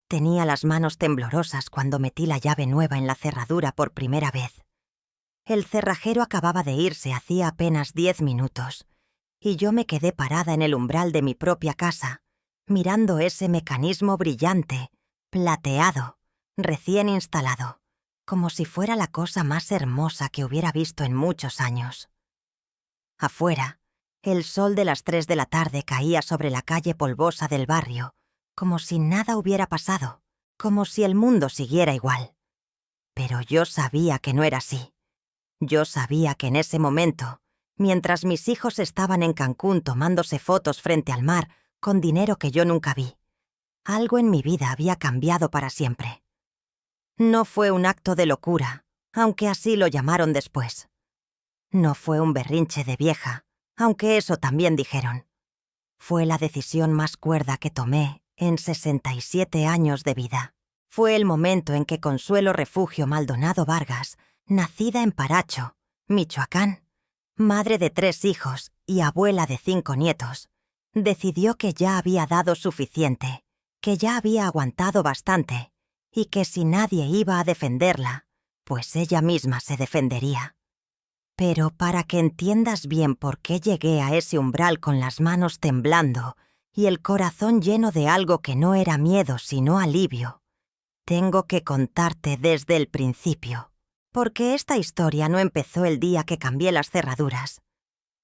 Tenía las manos temblorosas cuando metí la llave nueva en la cerradura por primera vez. El cerrajero acababa de irse hacía apenas 10 minutos, y yo me quedé parada en el umbral de mi propia casa, mirando ese mecanismo brillante, plateado, recién instalado, como si fuera la cosa más hermosa que hubiera visto en muchos años. Afuera, el sol de las 3 de la tarde caía sobre la calle polvosa del barrio, como si nada hubiera pasado, como si el mundo siguiera igual. Pero yo sabía que no era así. Yo sabía que en ese momento, mientras mis hijos estaban en Cancún tomándose fotos frente al mar con dinero que yo nunca vi, algo en mi vida había cambiado para siempre. No fue un acto de locura, aunque así lo llamaron después. No fue un berrinche de vieja, aunque eso también dijeron. Fue la decisión más cuerda que tomé en 67 años de vida. Fue el momento en que Consuelo Refugio Maldonado Vargas, nacida en Paracho, Michoacán, madre de 3 hijos y abuela de 5 nietos, decidió que ya había dado suficiente, que ya había aguantado bastante y que si nadie iba a defenderla, pues ella misma se defendería. Pero para que entiendas bien por qué llegué a ese umbral con las manos temblando y el corazón lleno de algo que no era miedo sino alivio, tengo que contarte desde el principio, porque esta historia no empezó el día que cambié las cerraduras.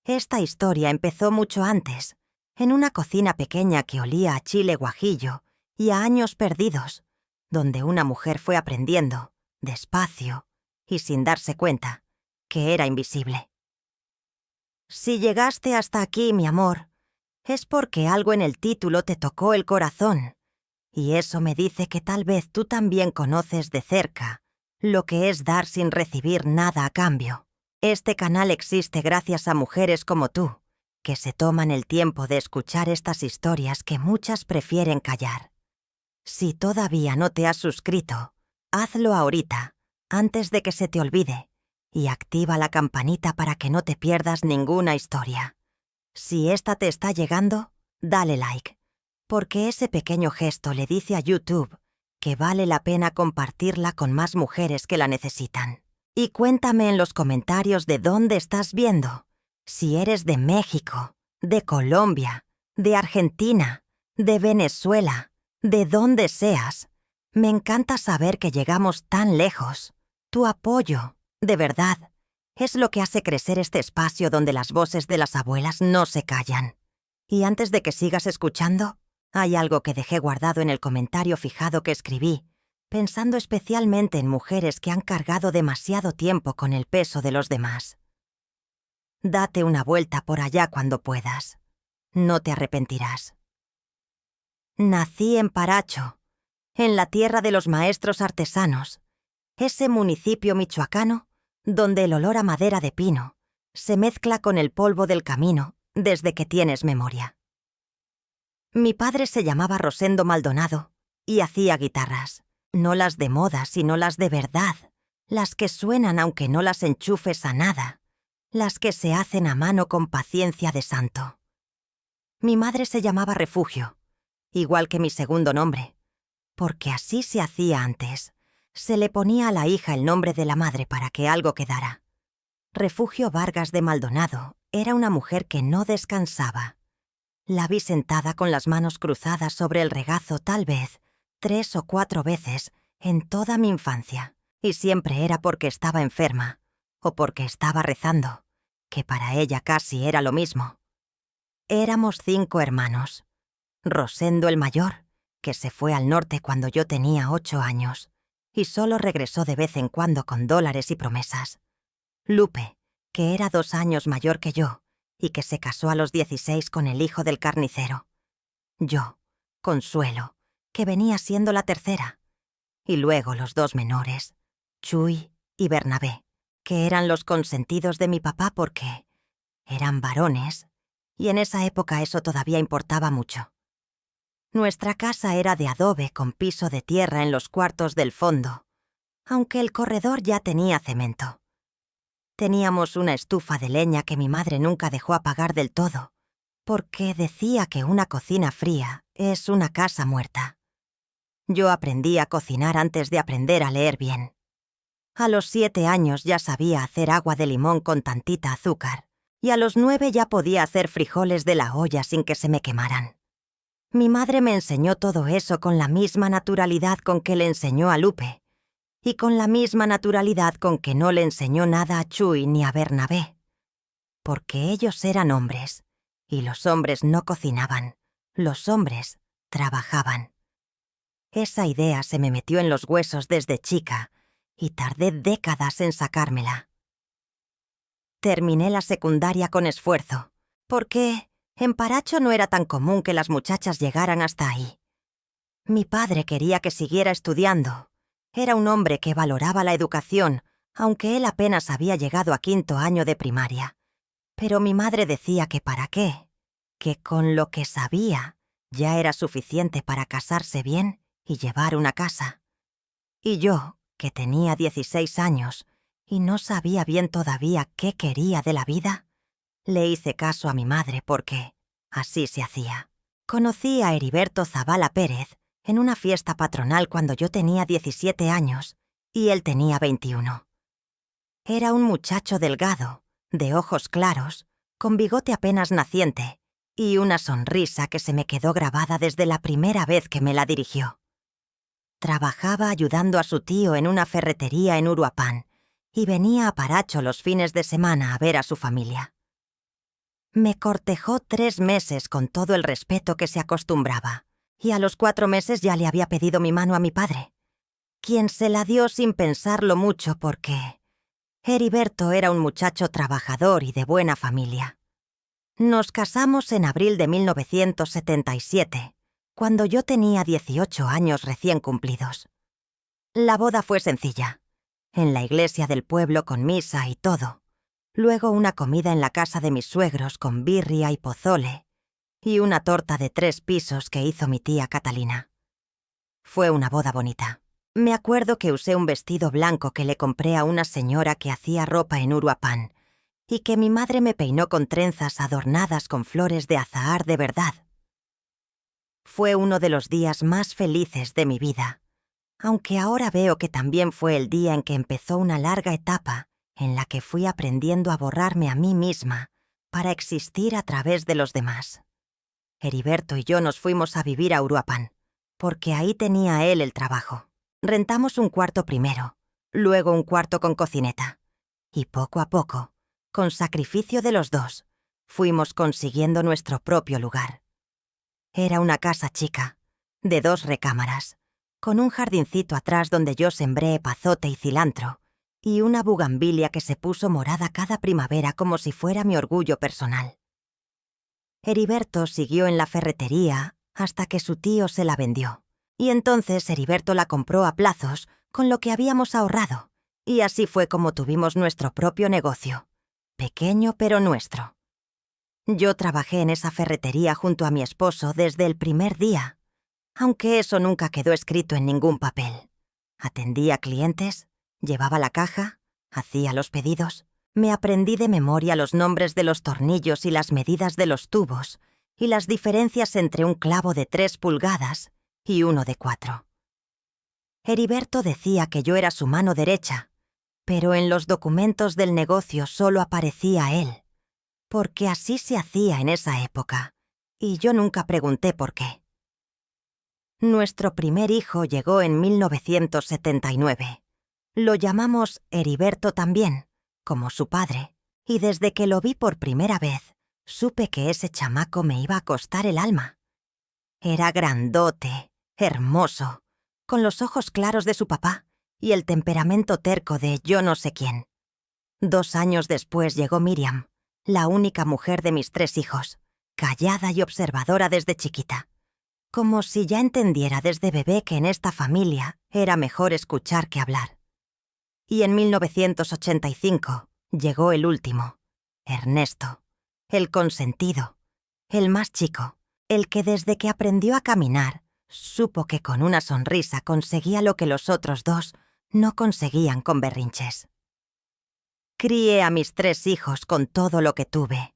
Esta historia empezó mucho antes, en una cocina pequeña que olía a chile guajillo y a años perdidos, donde una mujer fue aprendiendo, despacio y sin darse cuenta, que era invisible. Si llegaste hasta aquí, mi amor, es porque algo en el título te tocó el corazón, y eso me dice que tal vez tú también conoces de cerca lo que es dar sin recibir nada a cambio. Este canal existe gracias a mujeres como tú, que se toman el tiempo de escuchar estas historias que muchas prefieren callar. Si todavía no te has suscrito, hazlo ahorita, antes de que se te olvide, y activa la campanita para que no te pierdas ninguna historia. Si esta te está llegando, dale like, porque ese pequeño gesto le dice a YouTube que vale la pena compartirla con más mujeres que la necesitan. Y cuéntame en los comentarios de dónde estás viendo, si eres de México, de Colombia, de Argentina, de Venezuela, de donde seas. Me encanta saber que llegamos tan lejos. Tu apoyo, de verdad, es lo que hace crecer este espacio donde las voces de las abuelas no se callan. Y antes de que sigas escuchando, hay algo que dejé guardado en el comentario fijado que escribí, pensando especialmente en mujeres que han cargado demasiado tiempo con el peso de los demás. Date una vuelta por allá cuando puedas. No te arrepentirás. Nací en Paracho, en la tierra de los maestros artesanos, ese municipio michoacano donde el olor a madera de pino se mezcla con el polvo del camino desde que tienes memoria. Mi padre se llamaba Rosendo Maldonado y hacía guitarras, no las de moda, sino las de verdad, las que suenan aunque no las enchufes a nada, las que se hacen a mano con paciencia de santo. Mi madre se llamaba Refugio, igual que mi segundo nombre, porque así se hacía antes. Se le ponía a la hija el nombre de la madre para que algo quedara. Refugio Vargas de Maldonado era una mujer que no descansaba. La vi sentada con las manos cruzadas sobre el regazo tal vez 3 o 4 veces en toda mi infancia, y siempre era porque estaba enferma o porque estaba rezando, que para ella casi era lo mismo. Éramos 5 hermanos. Rosendo el mayor, que se fue al norte cuando yo tenía 8 años, y solo regresó de vez en cuando con dólares y promesas. Lupe, que era 2 años mayor que yo, y que se casó a los 16 con el hijo del carnicero. Yo, Consuelo, que venía siendo la tercera. Y luego los 2 menores, Chuy y Bernabé, que eran los consentidos de mi papá porque eran varones, y en esa época eso todavía importaba mucho. Nuestra casa era de adobe con piso de tierra en los cuartos del fondo, aunque el corredor ya tenía cemento. Teníamos una estufa de leña que mi madre nunca dejó apagar del todo, porque decía que una cocina fría es una casa muerta. Yo aprendí a cocinar antes de aprender a leer bien. A los 7 años ya sabía hacer agua de limón con tantita azúcar, y a los 9 ya podía hacer frijoles de la olla sin que se me quemaran. Mi madre me enseñó todo eso con la misma naturalidad con que le enseñó a Lupe, y con la misma naturalidad con que no le enseñó nada a Chuy ni a Bernabé. Porque ellos eran hombres, y los hombres no cocinaban, los hombres trabajaban. Esa idea se me metió en los huesos desde chica, y tardé décadas en sacármela. Terminé la secundaria con esfuerzo, porque en Paracho no era tan común que las muchachas llegaran hasta ahí. Mi padre quería que siguiera estudiando. Era un hombre que valoraba la educación, aunque él apenas había llegado a 5º año de primaria. Pero mi madre decía que para qué, que con lo que sabía ya era suficiente para casarse bien y llevar una casa. Y yo, que tenía 16 años y no sabía bien todavía qué quería de la vida, le hice caso a mi madre porque así se hacía. Conocí a Heriberto Zavala Pérez en una fiesta patronal cuando yo tenía 17 años y él tenía 21. Era un muchacho delgado, de ojos claros, con bigote apenas naciente y una sonrisa que se me quedó grabada desde la primera vez que me la dirigió. Trabajaba ayudando a su tío en una ferretería en Uruapán y venía a Paracho los fines de semana a ver a su familia. Me cortejó 3 meses con todo el respeto que se acostumbraba, y a los 4 meses ya le había pedido mi mano a mi padre, quien se la dio sin pensarlo mucho porque Heriberto era un muchacho trabajador y de buena familia. Nos casamos en abril de 1977, cuando yo tenía 18 años recién cumplidos. La boda fue sencilla, en la iglesia del pueblo con misa y todo. Luego una comida en la casa de mis suegros con birria y pozole, y una torta de 3 pisos que hizo mi tía Catalina. Fue una boda bonita. Me acuerdo que usé un vestido blanco que le compré a una señora que hacía ropa en Uruapán, y que mi madre me peinó con trenzas adornadas con flores de azahar de verdad. Fue uno de los días más felices de mi vida, aunque ahora veo que también fue el día en que empezó una larga etapa en la que fui aprendiendo a borrarme a mí misma para existir a través de los demás. Heriberto y yo nos fuimos a vivir a Uruapán, porque ahí tenía él el trabajo. Rentamos un cuarto primero, luego un cuarto con cocineta, y poco a poco, con sacrificio de los dos, fuimos consiguiendo nuestro propio lugar. Era una casa chica, de 2 recámaras, con un jardincito atrás donde yo sembré epazote y cilantro, y una bugambilia que se puso morada cada primavera como si fuera mi orgullo personal. Heriberto siguió en la ferretería hasta que su tío se la vendió, y entonces Heriberto la compró a plazos con lo que habíamos ahorrado, y así fue como tuvimos nuestro propio negocio, pequeño pero nuestro. Yo trabajé en esa ferretería junto a mi esposo desde el primer día, aunque eso nunca quedó escrito en ningún papel. Atendía clientes, llevaba la caja, hacía los pedidos. Me aprendí de memoria los nombres de los tornillos y las medidas de los tubos, y las diferencias entre un clavo de 3 pulgadas y uno de 4. Heriberto decía que yo era su mano derecha, pero en los documentos del negocio solo aparecía él, porque así se hacía en esa época, y yo nunca pregunté por qué. Nuestro primer hijo llegó en 1979. Lo llamamos Heriberto también, como su padre, y desde que lo vi por primera vez, supe que ese chamaco me iba a costar el alma. Era grandote, hermoso, con los ojos claros de su papá y el temperamento terco de yo no sé quién. 2 años después llegó Miriam, la única mujer de mis 3 hijos, callada y observadora desde chiquita, como si ya entendiera desde bebé que en esta familia era mejor escuchar que hablar. Y en 1985 llegó el último, Ernesto, el consentido, el más chico, el que desde que aprendió a caminar, supo que con una sonrisa conseguía lo que los otros 2 no conseguían con berrinches. Crié a mis 3 hijos con todo lo que tuve.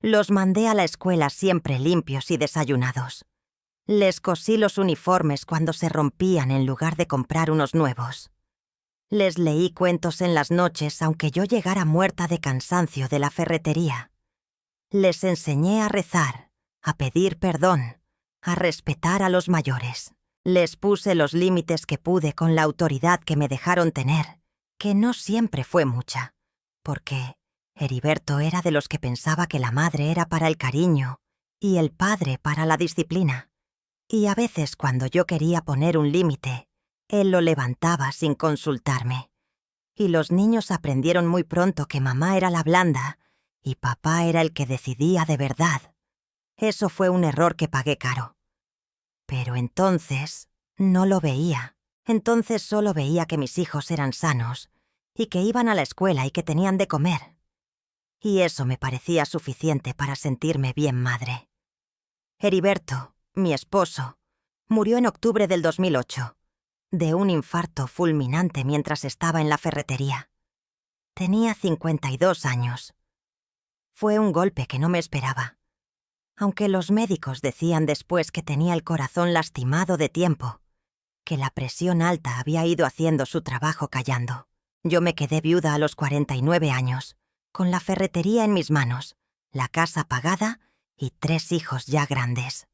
Los mandé a la escuela siempre limpios y desayunados. Les cosí los uniformes cuando se rompían en lugar de comprar unos nuevos. Les leí cuentos en las noches aunque yo llegara muerta de cansancio de la ferretería. Les enseñé a rezar, a pedir perdón, a respetar a los mayores. Les puse los límites que pude con la autoridad que me dejaron tener, que no siempre fue mucha, porque Heriberto era de los que pensaba que la madre era para el cariño y el padre para la disciplina. Y a veces cuando yo quería poner un límite, él lo levantaba sin consultarme. Y los niños aprendieron muy pronto que mamá era la blanda y papá era el que decidía de verdad. Eso fue un error que pagué caro. Pero entonces no lo veía. Entonces solo veía que mis hijos eran sanos y que iban a la escuela y que tenían de comer. Y eso me parecía suficiente para sentirme bien madre. Heriberto, mi esposo, murió en octubre del 2008, de un infarto fulminante mientras estaba en la ferretería. Tenía 52 años. Fue un golpe que no me esperaba. Aunque los médicos decían después que tenía el corazón lastimado de tiempo, que la presión alta había ido haciendo su trabajo callando. Yo me quedé viuda a los 49 años, con la ferretería en mis manos, la casa pagada y 3 hijos ya grandes.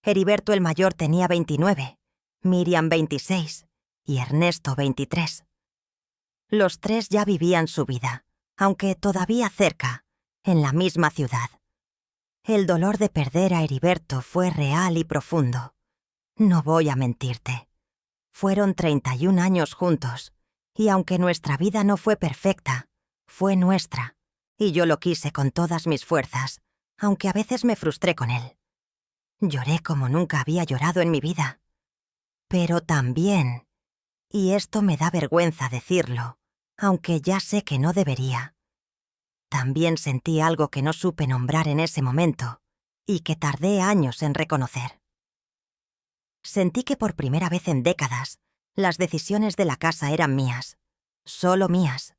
Heriberto el mayor tenía 29, Miriam 26 y Ernesto 23. Los 3 ya vivían su vida, aunque todavía cerca, en la misma ciudad. El dolor de perder a Heriberto fue real y profundo. No voy a mentirte. Fueron 31 años juntos, y aunque nuestra vida no fue perfecta, fue nuestra, y yo lo quise con todas mis fuerzas, aunque a veces me frustré con él. Lloré como nunca había llorado en mi vida. Pero también, y esto me da vergüenza decirlo, aunque ya sé que no debería, también sentí algo que no supe nombrar en ese momento y que tardé años en reconocer. Sentí que por primera vez en décadas, las decisiones de la casa eran mías, solo mías.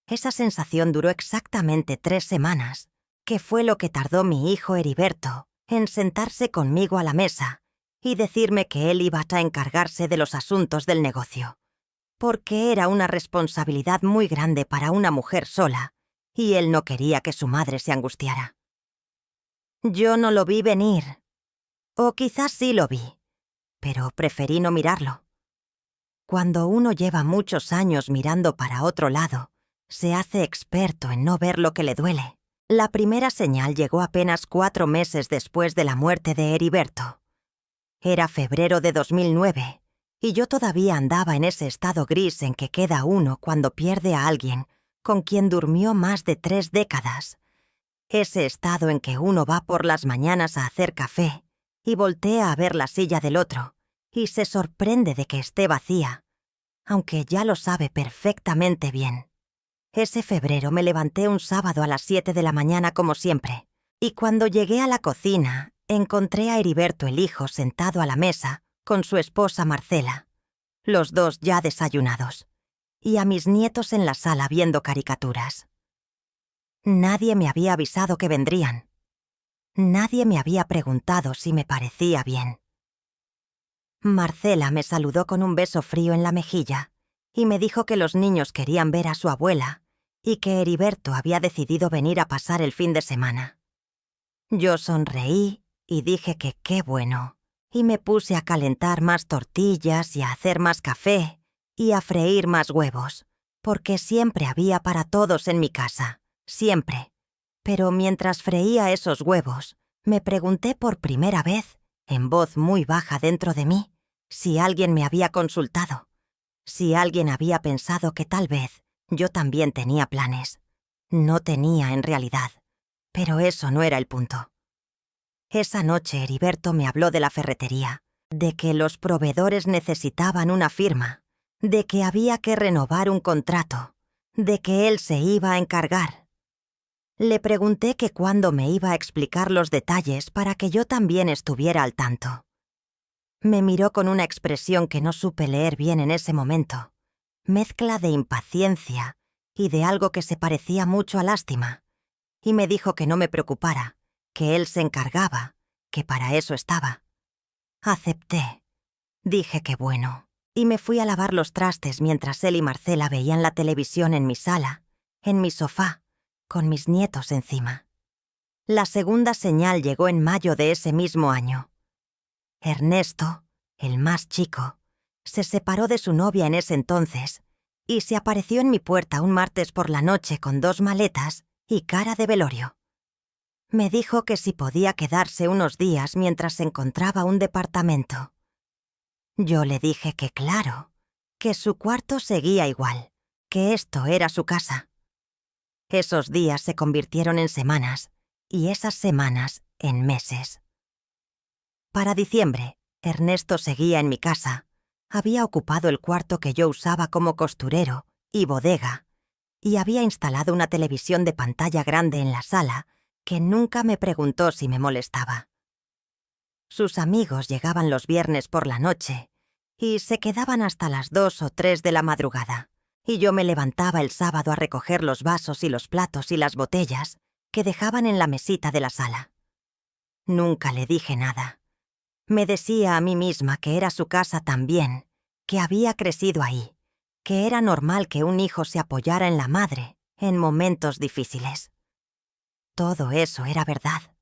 Esa sensación duró exactamente 3 semanas, que fue lo que tardó mi hijo Heriberto en sentarse conmigo a la mesa y decirme que él iba a encargarse de los asuntos del negocio, porque era una responsabilidad muy grande para una mujer sola, y él no quería que su madre se angustiara. Yo no lo vi venir, o quizás sí lo vi, pero preferí no mirarlo. Cuando uno lleva muchos años mirando para otro lado, se hace experto en no ver lo que le duele. La primera señal llegó apenas 4 meses después de la muerte de Heriberto. Era febrero de 2009, y yo todavía andaba en ese estado gris en que queda uno cuando pierde a alguien con quien durmió más de 3 décadas. Ese estado en que uno va por las mañanas a hacer café y voltea a ver la silla del otro y se sorprende de que esté vacía, aunque ya lo sabe perfectamente bien. Ese febrero me levanté un sábado a las 7 de la mañana como siempre, y cuando llegué a la cocina, encontré a Heriberto el hijo sentado a la mesa con su esposa Marcela, los dos ya desayunados, y a mis nietos en la sala viendo caricaturas. Nadie me había avisado que vendrían. Nadie me había preguntado si me parecía bien. Marcela me saludó con un beso frío en la mejilla y me dijo que los niños querían ver a su abuela y que Heriberto había decidido venir a pasar el fin de semana. Yo sonreí y dije que qué bueno, y me puse a calentar más tortillas y a hacer más café y a freír más huevos, porque siempre había para todos en mi casa, siempre. Pero mientras freía esos huevos, me pregunté por primera vez, en voz muy baja dentro de mí, si alguien me había consultado, si alguien había pensado que tal vez yo también tenía planes. No tenía en realidad, pero eso no era el punto. Esa noche Heriberto me habló de la ferretería, de que los proveedores necesitaban una firma, de que había que renovar un contrato, de que él se iba a encargar. Le pregunté que cuándo me iba a explicar los detalles para que yo también estuviera al tanto. Me miró con una expresión que no supe leer bien en ese momento, mezcla de impaciencia y de algo que se parecía mucho a lástima, y me dijo que no me preocupara, que él se encargaba, que para eso estaba. Acepté. Dije que bueno, y me fui a lavar los trastes mientras él y Marcela veían la televisión en mi sala, en mi sofá, con mis nietos encima. La segunda señal llegó en mayo de ese mismo año. Ernesto, el más chico, se separó de su novia en ese entonces y se apareció en mi puerta un martes por la noche con 2 maletas y cara de velorio. Me dijo que si podía quedarse unos días mientras encontraba un departamento. Yo le dije que claro, que su cuarto seguía igual, que esto era su casa. Esos días se convirtieron en semanas y esas semanas en meses. Para diciembre, Ernesto seguía en mi casa. Había ocupado el cuarto que yo usaba como costurero y bodega, y había instalado una televisión de pantalla grande en la sala que nunca me preguntó si me molestaba. Sus amigos llegaban los viernes por la noche y se quedaban hasta las 2 o 3 de la madrugada, y yo me levantaba el sábado a recoger los vasos y los platos y las botellas que dejaban en la mesita de la sala. Nunca le dije nada. Me decía a mí misma que era su casa también, que había crecido ahí, que era normal que un hijo se apoyara en la madre en momentos difíciles. Todo eso era verdad.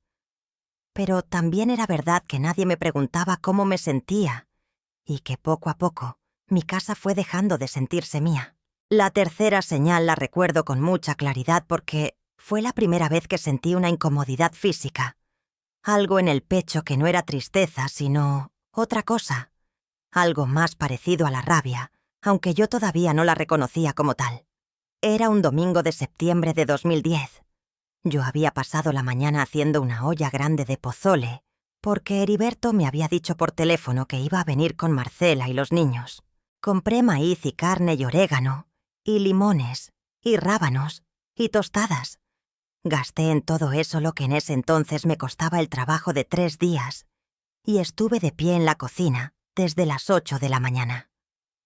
Pero también era verdad que nadie me preguntaba cómo me sentía y que poco a poco mi casa fue dejando de sentirse mía. La tercera señal la recuerdo con mucha claridad porque fue la primera vez que sentí una incomodidad física. Algo en el pecho que no era tristeza, sino otra cosa. Algo más parecido a la rabia, aunque yo todavía no la reconocía como tal. Era un domingo de septiembre de 2010. Yo había pasado la mañana haciendo una olla grande de pozole, porque Heriberto me había dicho por teléfono que iba a venir con Marcela y los niños. Compré maíz y carne y orégano, y limones, y rábanos, y tostadas. Gasté en todo eso lo que en ese entonces me costaba el trabajo de 3 días, y estuve de pie en la cocina desde las 8 de la mañana.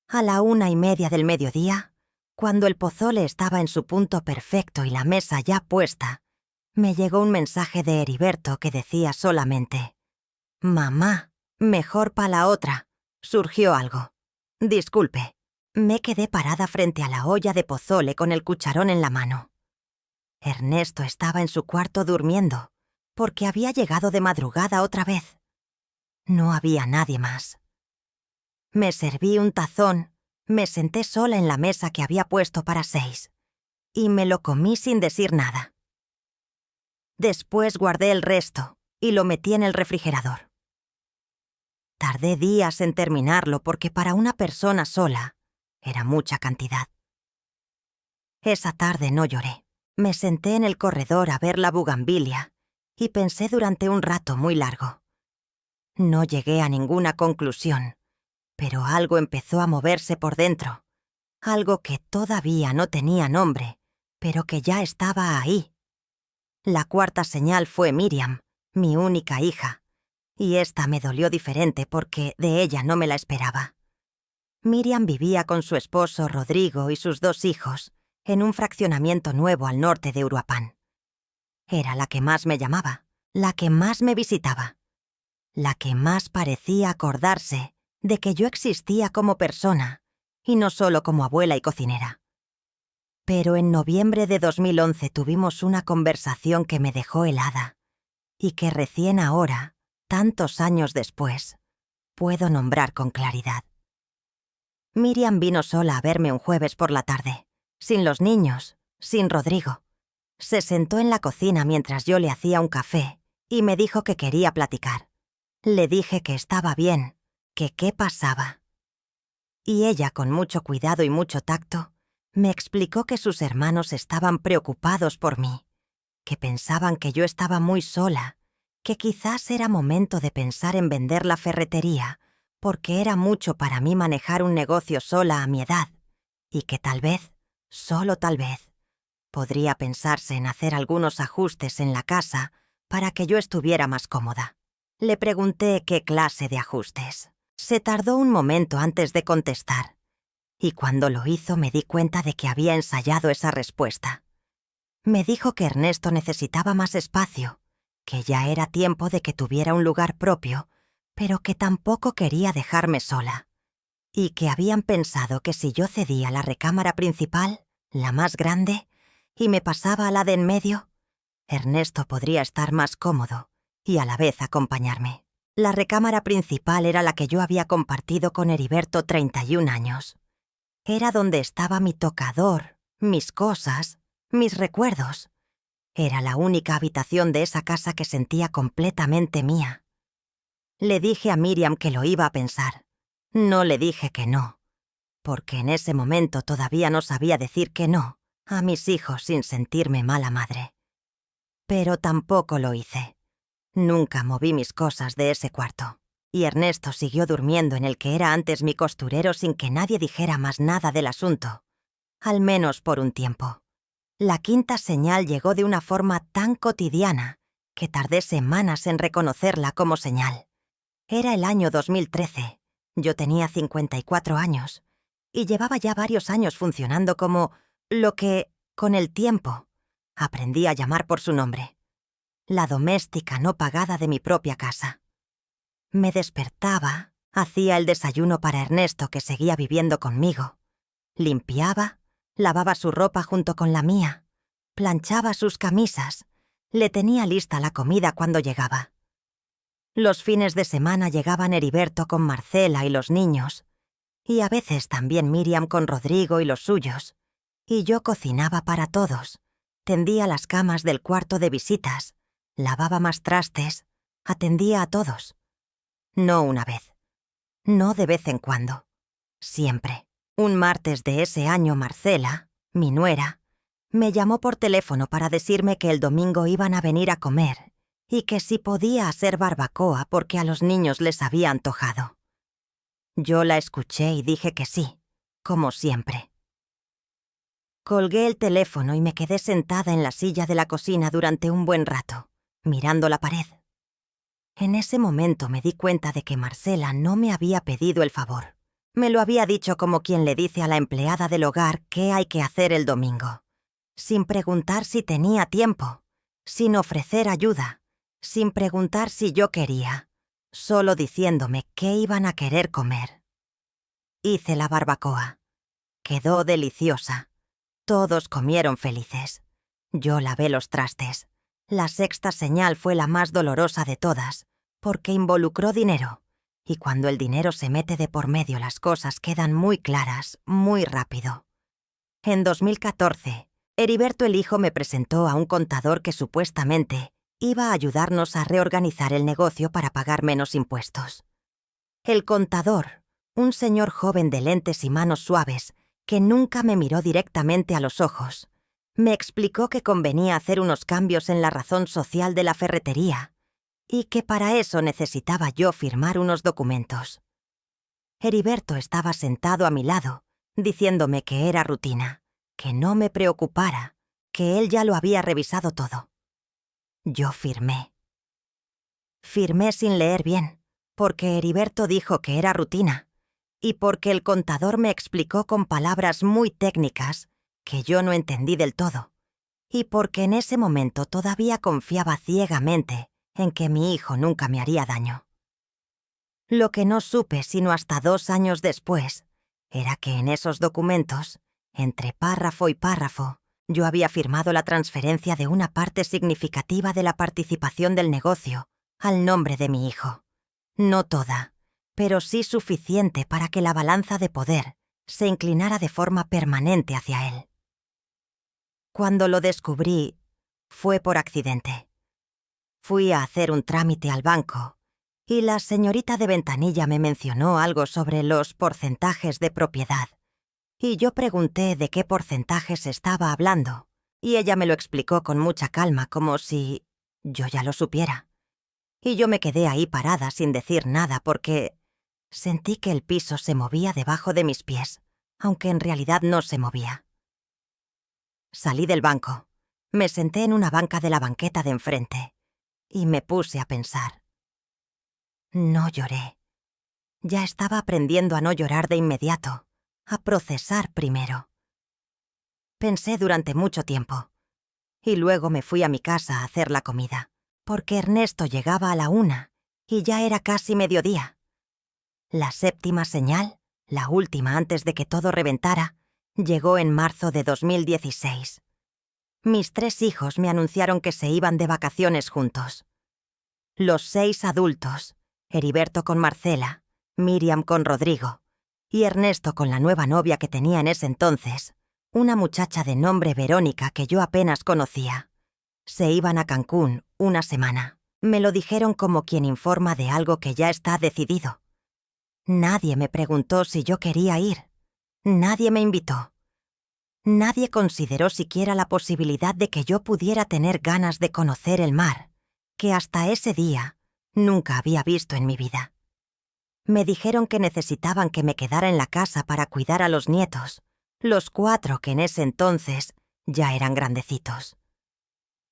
A la 1:30 del mediodía, cuando el pozole estaba en su punto perfecto y la mesa ya puesta, me llegó un mensaje de Heriberto que decía solamente: «Mamá, mejor pa' la otra. Surgió algo. Disculpe». Me quedé parada frente a la olla de pozole con el cucharón en la mano. Ernesto estaba en su cuarto durmiendo, porque había llegado de madrugada otra vez. No había nadie más. Me serví un tazón, me senté sola en la mesa que había puesto para 6, y me lo comí sin decir nada. Después guardé el resto y lo metí en el refrigerador. Tardé días en terminarlo porque para una persona sola era mucha cantidad. Esa tarde no lloré. Me senté en el corredor a ver la bugambilia y pensé durante un rato muy largo. No llegué a ninguna conclusión, pero algo empezó a moverse por dentro, algo que todavía no tenía nombre, pero que ya estaba ahí. La cuarta señal fue Miriam, mi única hija, y esta me dolió diferente porque de ella no me la esperaba. Miriam vivía con su esposo Rodrigo y sus 2 hijos en un fraccionamiento nuevo al norte de Uruapán. Era la que más me llamaba, la que más me visitaba, la que más parecía acordarse de que yo existía como persona y no solo como abuela y cocinera. Pero en noviembre de 2011 tuvimos una conversación que me dejó helada y que recién ahora, tantos años después, puedo nombrar con claridad. Miriam vino sola a verme un jueves por la tarde, sin los niños, sin Rodrigo. Se sentó en la cocina mientras yo le hacía un café y me dijo que quería platicar. Le dije que estaba bien, que qué pasaba. Y ella, con mucho cuidado y mucho tacto, me explicó que sus hermanos estaban preocupados por mí, que pensaban que yo estaba muy sola, que quizás era momento de pensar en vender la ferretería, porque era mucho para mí manejar un negocio sola a mi edad, y que tal vez, solo tal vez, podría pensarse en hacer algunos ajustes en la casa para que yo estuviera más cómoda. Le pregunté qué clase de ajustes. Se tardó un momento antes de contestar, y cuando lo hizo me di cuenta de que había ensayado esa respuesta. Me dijo que Ernesto necesitaba más espacio, que ya era tiempo de que tuviera un lugar propio, pero que tampoco quería dejarme sola, y que habían pensado que si yo cedía la recámara principal, la más grande, y me pasaba a la de en medio, Ernesto podría estar más cómodo y a la vez acompañarme. La recámara principal era la que yo había compartido con Heriberto 31 años. Era donde estaba mi tocador, mis cosas, mis recuerdos. Era la única habitación de esa casa que sentía completamente mía. Le dije a Miriam que lo iba a pensar. No le dije que no, porque en ese momento todavía no sabía decir que no a mis hijos sin sentirme mala madre. Pero tampoco lo hice. Nunca moví mis cosas de ese cuarto, y Ernesto siguió durmiendo en el que era antes mi costurero sin que nadie dijera más nada del asunto, al menos por un tiempo. La quinta señal llegó de una forma tan cotidiana que tardé semanas en reconocerla como señal. Era el año 2013. Yo tenía 54 años y llevaba ya varios años funcionando como lo que, con el tiempo, aprendí a llamar por su nombre: la doméstica no pagada de mi propia casa. Me despertaba, hacía el desayuno para Ernesto, que seguía viviendo conmigo, limpiaba, lavaba su ropa junto con la mía, planchaba sus camisas, le tenía lista la comida cuando llegaba. Los fines de semana llegaban Heriberto con Marcela y los niños, y a veces también Miriam con Rodrigo y los suyos, y yo cocinaba para todos, tendía las camas del cuarto de visitas, lavaba más trastes, atendía a todos. No una vez, no de vez en cuando, siempre. Un martes de ese año Marcela, mi nuera, me llamó por teléfono para decirme que el domingo iban a venir a comer y que si podía hacer barbacoa porque a los niños les había antojado. Yo la escuché y dije que sí, como siempre. Colgué el teléfono y me quedé sentada en la silla de la cocina durante un buen rato, mirando la pared. En ese momento me di cuenta de que Marcela no me había pedido el favor. Me lo había dicho como quien le dice a la empleada del hogar qué hay que hacer el domingo, sin preguntar si tenía tiempo, sin ofrecer ayuda, sin preguntar si yo quería, solo diciéndome qué iban a querer comer. Hice la barbacoa. Quedó deliciosa. Todos comieron felices. Yo lavé los trastes. La sexta señal fue la más dolorosa de todas, porque involucró dinero, y cuando el dinero se mete de por medio las cosas quedan muy claras, muy rápido. En 2014, Heriberto el hijo me presentó a un contador que supuestamente iba a ayudarnos a reorganizar el negocio para pagar menos impuestos. El contador, un señor joven de lentes y manos suaves, que nunca me miró directamente a los ojos, me explicó que convenía hacer unos cambios en la razón social de la ferretería y que para eso necesitaba yo firmar unos documentos. Heriberto estaba sentado a mi lado, diciéndome que era rutina, que no me preocupara, que él ya lo había revisado todo. Yo firmé. Firmé sin leer bien, porque Heriberto dijo que era rutina, y porque el contador me explicó con palabras muy técnicas que yo no entendí del todo, y porque en ese momento todavía confiaba ciegamente en que mi hijo nunca me haría daño. Lo que no supe sino hasta 2 años después era que en esos documentos, entre párrafo y párrafo, yo había firmado la transferencia de una parte significativa de la participación del negocio al nombre de mi hijo. No toda, pero sí suficiente para que la balanza de poder se inclinara de forma permanente hacia él. Cuando lo descubrí, fue por accidente. Fui a hacer un trámite al banco y la señorita de ventanilla me mencionó algo sobre los porcentajes de propiedad, y yo pregunté de qué porcentajes estaba hablando, y ella me lo explicó con mucha calma, como si yo ya lo supiera. Y yo me quedé ahí parada sin decir nada porque sentí que el piso se movía debajo de mis pies, aunque en realidad no se movía. Salí del banco, me senté en una banca de la banqueta de enfrente y me puse a pensar. No lloré. Ya estaba aprendiendo a no llorar de inmediato, a procesar primero. Pensé durante mucho tiempo, y luego me fui a mi casa a hacer la comida, porque Ernesto llegaba a la 1, y ya era casi mediodía. La séptima señal, la última antes de que todo reventara, llegó en marzo de 2016. Mis 3 hijos me anunciaron que se iban de vacaciones juntos. Los 6 adultos, Heriberto con Marcela, Miriam con Rodrigo y Ernesto con la nueva novia que tenía en ese entonces, una muchacha de nombre Verónica que yo apenas conocía. Se iban a Cancún una semana. Me lo dijeron como quien informa de algo que ya está decidido. Nadie me preguntó si yo quería ir. Nadie me invitó. Nadie consideró siquiera la posibilidad de que yo pudiera tener ganas de conocer el mar, que hasta ese día nunca había visto en mi vida. Me dijeron que necesitaban que me quedara en la casa para cuidar a los nietos, los 4 que en ese entonces ya eran grandecitos.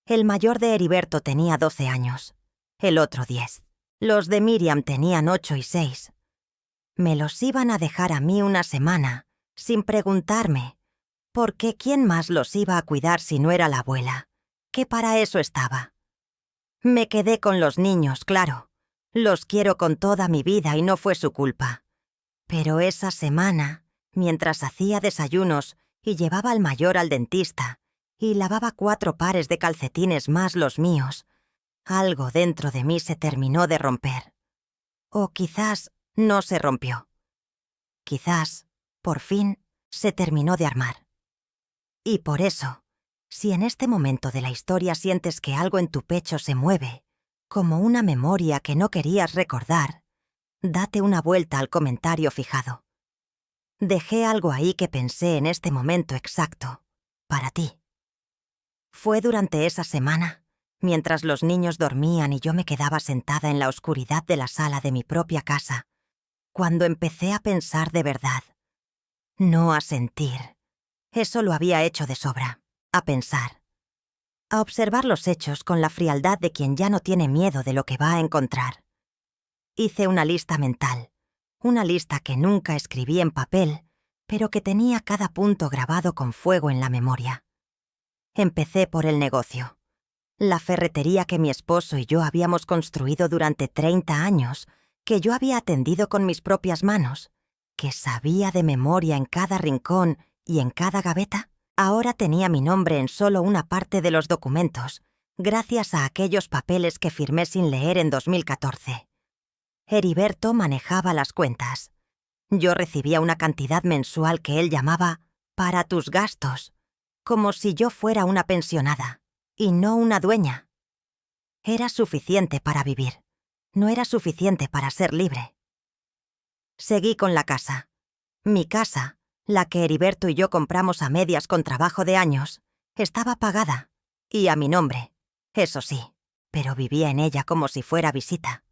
El mayor de Heriberto tenía 12 años, el otro 10. Los de Miriam tenían 8 y 6. Me los iban a dejar a mí una semana, sin preguntarme, porque ¿quién más los iba a cuidar si no era la abuela? Que para eso estaba. Me quedé con los niños, claro. Los quiero con toda mi vida y no fue su culpa. Pero esa semana, mientras hacía desayunos y llevaba al mayor al dentista y lavaba 4 pares de calcetines más los míos, algo dentro de mí se terminó de romper. O quizás no se rompió. Quizás, por fin, se terminó de armar. Y por eso, si en este momento de la historia sientes que algo en tu pecho se mueve, como una memoria que no querías recordar, date una vuelta al comentario fijado. Dejé algo ahí que pensé en este momento exacto, para ti. Fue durante esa semana, mientras los niños dormían y yo me quedaba sentada en la oscuridad de la sala de mi propia casa, cuando empecé a pensar de verdad. No a sentir. Eso lo había hecho de sobra. A pensar. A observar los hechos con la frialdad de quien ya no tiene miedo de lo que va a encontrar. Hice una lista mental. Una lista que nunca escribí en papel, pero que tenía cada punto grabado con fuego en la memoria. Empecé por el negocio. La ferretería que mi esposo y yo habíamos construido durante 30 años, que yo había atendido con mis propias manos, que sabía de memoria en cada rincón y en cada gaveta, ahora tenía mi nombre en solo una parte de los documentos, gracias a aquellos papeles que firmé sin leer en 2014. Heriberto manejaba las cuentas. Yo recibía una cantidad mensual que él llamaba «para tus gastos», como si yo fuera una pensionada, y no una dueña. Era suficiente para vivir. No era suficiente para ser libre. Seguí con la casa. Mi casa, la que Heriberto y yo compramos a medias con trabajo de años, estaba pagada, y a mi nombre, eso sí, pero vivía en ella como si fuera visita.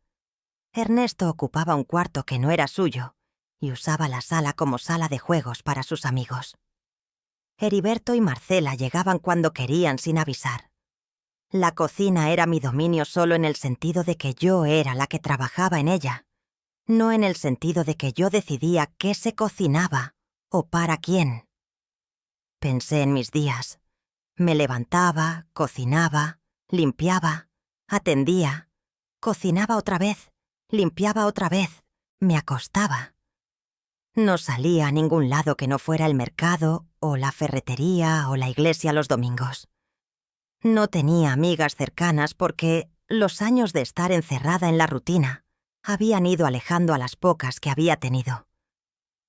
Ernesto ocupaba un cuarto que no era suyo, y usaba la sala como sala de juegos para sus amigos. Heriberto y Marcela llegaban cuando querían sin avisar. La cocina era mi dominio solo en el sentido de que yo era la que trabajaba en ella, no en el sentido de que yo decidía qué se cocinaba o para quién. Pensé en mis días. Me levantaba, cocinaba, limpiaba, atendía, cocinaba otra vez, limpiaba otra vez, me acostaba. No salía a ningún lado que no fuera el mercado, o la ferretería, o la iglesia los domingos. No tenía amigas cercanas porque los años de estar encerrada en la rutina habían ido alejando a las pocas que había tenido.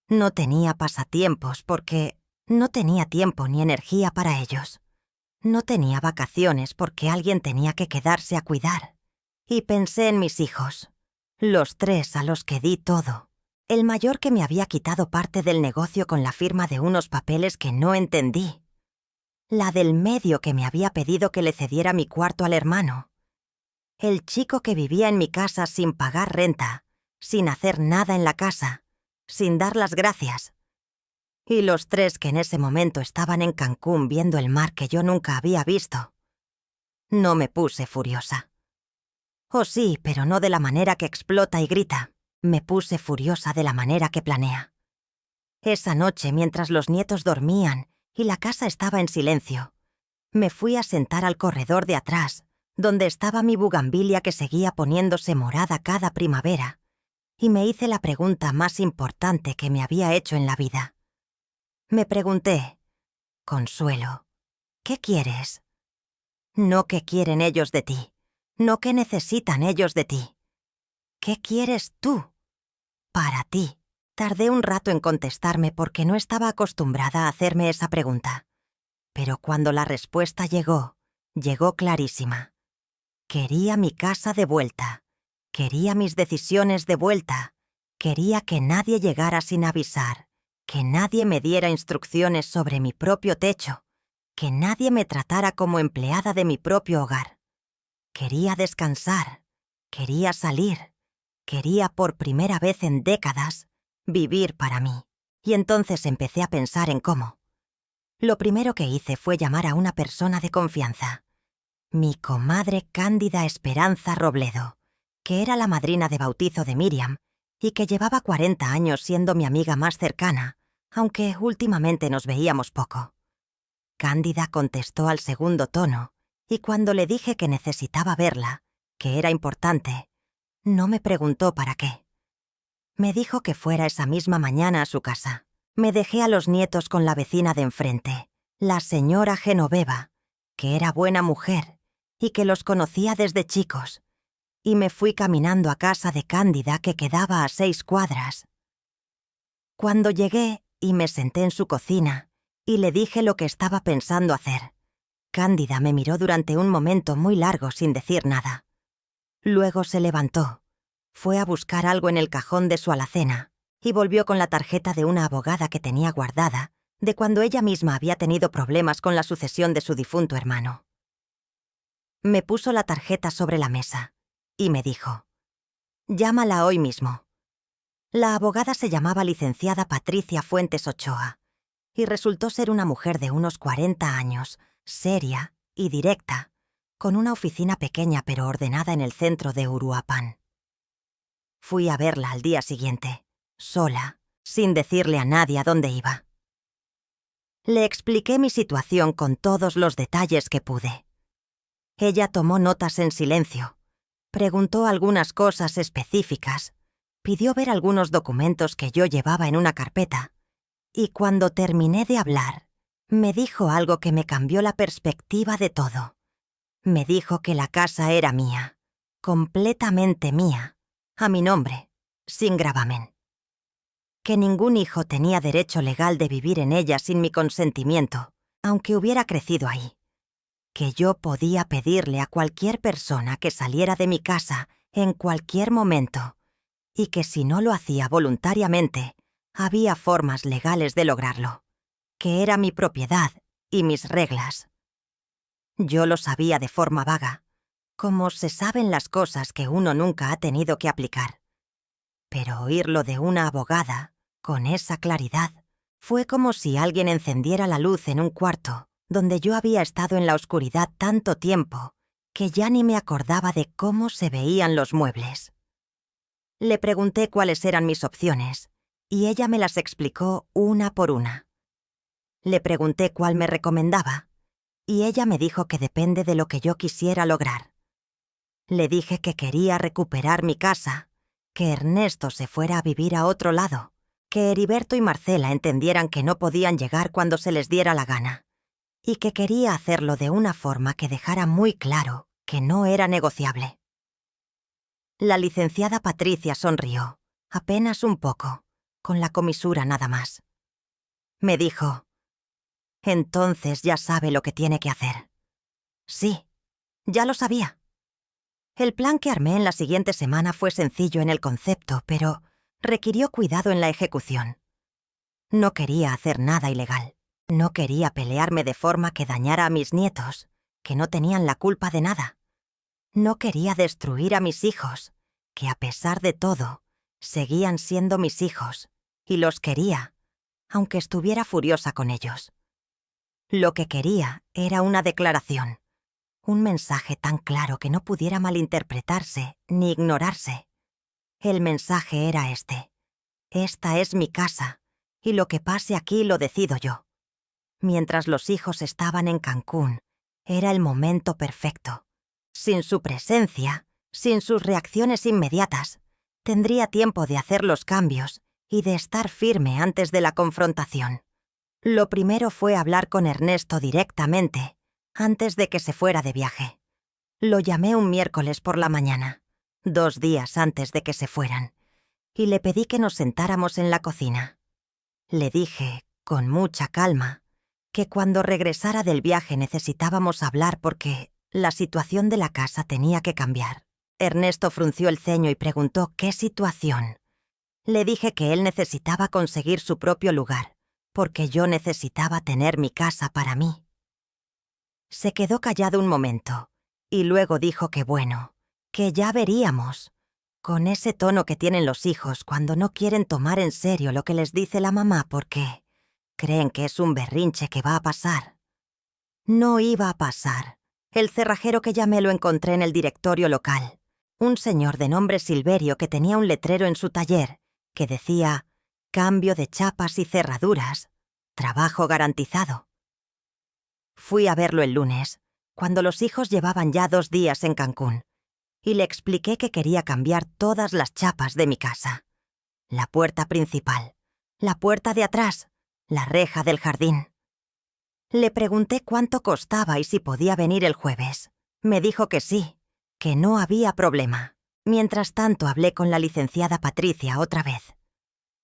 No tenía pasatiempos porque no tenía tiempo ni energía para ellos. No tenía vacaciones porque alguien tenía que quedarse a cuidar. Y pensé en mis hijos, los 3 a los que di todo. El mayor que me había quitado parte del negocio con la firma de unos papeles que no entendí. La del medio que me había pedido que le cediera mi cuarto al hermano. El chico que vivía en mi casa sin pagar renta, sin hacer nada en la casa, sin dar las gracias. Y los 3 que en ese momento estaban en Cancún viendo el mar que yo nunca había visto. No me puse furiosa. Oh sí, pero no de la manera que explota y grita. Me puse furiosa de la manera que planea. Esa noche, mientras los nietos dormían y la casa estaba en silencio, me fui a sentar al corredor de atrás, donde estaba mi bugambilia que seguía poniéndose morada cada primavera, y me hice la pregunta más importante que me había hecho en la vida. Me pregunté: Consuelo, ¿qué quieres? No qué quieren ellos de ti, no qué necesitan ellos de ti. ¿Qué quieres tú para ti? Tardé un rato en contestarme porque no estaba acostumbrada a hacerme esa pregunta. Pero cuando la respuesta llegó clarísima. Quería mi casa de vuelta. Quería mis decisiones de vuelta. Quería que nadie llegara sin avisar. Que nadie me diera instrucciones sobre mi propio techo. Que nadie me tratara como empleada de mi propio hogar. Quería descansar. Quería salir. Quería, por primera vez en décadas, vivir para mí. Y entonces empecé a pensar en cómo. Lo primero que hice fue llamar a una persona de confianza. Mi comadre Cándida Esperanza Robledo, que era la madrina de bautizo de Miriam y que llevaba 40 años siendo mi amiga más cercana, aunque últimamente nos veíamos poco. Cándida contestó al segundo tono, y cuando le dije que necesitaba verla, que era importante, no me preguntó para qué. Me dijo que fuera esa misma mañana a su casa. Me dejé a los nietos con la vecina de enfrente, la señora Genoveva, que era buena mujer y que los conocía desde chicos, y me fui caminando a casa de Cándida, que quedaba a 6 cuadras. Cuando llegué y me senté en su cocina y le dije lo que estaba pensando hacer, Cándida me miró durante un momento muy largo sin decir nada. Luego se levantó, fue a buscar algo en el cajón de su alacena y volvió con la tarjeta de una abogada que tenía guardada de cuando ella misma había tenido problemas con la sucesión de su difunto hermano. Me puso la tarjeta sobre la mesa y me dijo: «Llámala hoy mismo». La abogada se llamaba licenciada Patricia Fuentes Ochoa y resultó ser una mujer de unos 40 años, seria y directa, con una oficina pequeña pero ordenada en el centro de Uruapan. Fui a verla al día siguiente, sola, sin decirle a nadie a dónde iba. Le expliqué mi situación con todos los detalles que pude. Ella tomó notas en silencio, preguntó algunas cosas específicas, pidió ver algunos documentos que yo llevaba en una carpeta, y cuando terminé de hablar, me dijo algo que me cambió la perspectiva de todo. Me dijo que la casa era mía, completamente mía, a mi nombre, sin gravamen. Que ningún hijo tenía derecho legal de vivir en ella sin mi consentimiento, aunque hubiera crecido ahí. Que yo podía pedirle a cualquier persona que saliera de mi casa en cualquier momento, y que si no lo hacía voluntariamente, había formas legales de lograrlo. Que era mi propiedad y mis reglas. Yo lo sabía de forma vaga, como se saben las cosas que uno nunca ha tenido que aplicar. Pero oírlo de una abogada, con esa claridad, fue como si alguien encendiera la luz en un cuarto donde yo había estado en la oscuridad tanto tiempo que ya ni me acordaba de cómo se veían los muebles. Le pregunté cuáles eran mis opciones, y ella me las explicó una por una. Le pregunté cuál me recomendaba, y ella me dijo que depende de lo que yo quisiera lograr. Le dije que quería recuperar mi casa, que Ernesto se fuera a vivir a otro lado, que Heriberto y Marcela entendieran que no podían llegar cuando se les diera la gana, y que quería hacerlo de una forma que dejara muy claro que no era negociable. La licenciada Patricia sonrió, apenas un poco, con la comisura nada más. Me dijo: «Entonces ya sabe lo que tiene que hacer». Sí, ya lo sabía. El plan que armé en la siguiente semana fue sencillo en el concepto, pero requirió cuidado en la ejecución. No quería hacer nada ilegal. No quería pelearme de forma que dañara a mis nietos, que no tenían la culpa de nada. No quería destruir a mis hijos, que a pesar de todo, seguían siendo mis hijos, y los quería, aunque estuviera furiosa con ellos. Lo que quería era una declaración, un mensaje tan claro que no pudiera malinterpretarse ni ignorarse. El mensaje era este: esta es mi casa, y lo que pase aquí lo decido yo. Mientras los hijos estaban en Cancún, era el momento perfecto. Sin su presencia, sin sus reacciones inmediatas, tendría tiempo de hacer los cambios y de estar firme antes de la confrontación. Lo primero fue hablar con Ernesto directamente, antes de que se fuera de viaje. Lo llamé un miércoles por la mañana, 2 días antes de que se fueran, y le pedí que nos sentáramos en la cocina. Le dije, con mucha calma, que cuando regresara del viaje necesitábamos hablar porque la situación de la casa tenía que cambiar. Ernesto frunció el ceño y preguntó qué situación. Le dije que él necesitaba conseguir su propio lugar, porque yo necesitaba tener mi casa para mí. Se quedó callado un momento, y luego dijo que bueno, que ya veríamos, con ese tono que tienen los hijos cuando no quieren tomar en serio lo que les dice la mamá porque creen que es un berrinche que va a pasar. No iba a pasar. El cerrajero que llamé lo encontré en el directorio local. Un señor de nombre Silverio que tenía un letrero en su taller que decía «Cambio de chapas y cerraduras. Trabajo garantizado». Fui a verlo el lunes, cuando los hijos llevaban ya 2 días en Cancún, y le expliqué que quería cambiar todas las chapas de mi casa. La puerta principal, la puerta de atrás, la reja del jardín. Le pregunté cuánto costaba y si podía venir el jueves. Me dijo que sí, que no había problema. Mientras tanto hablé con la licenciada Patricia otra vez.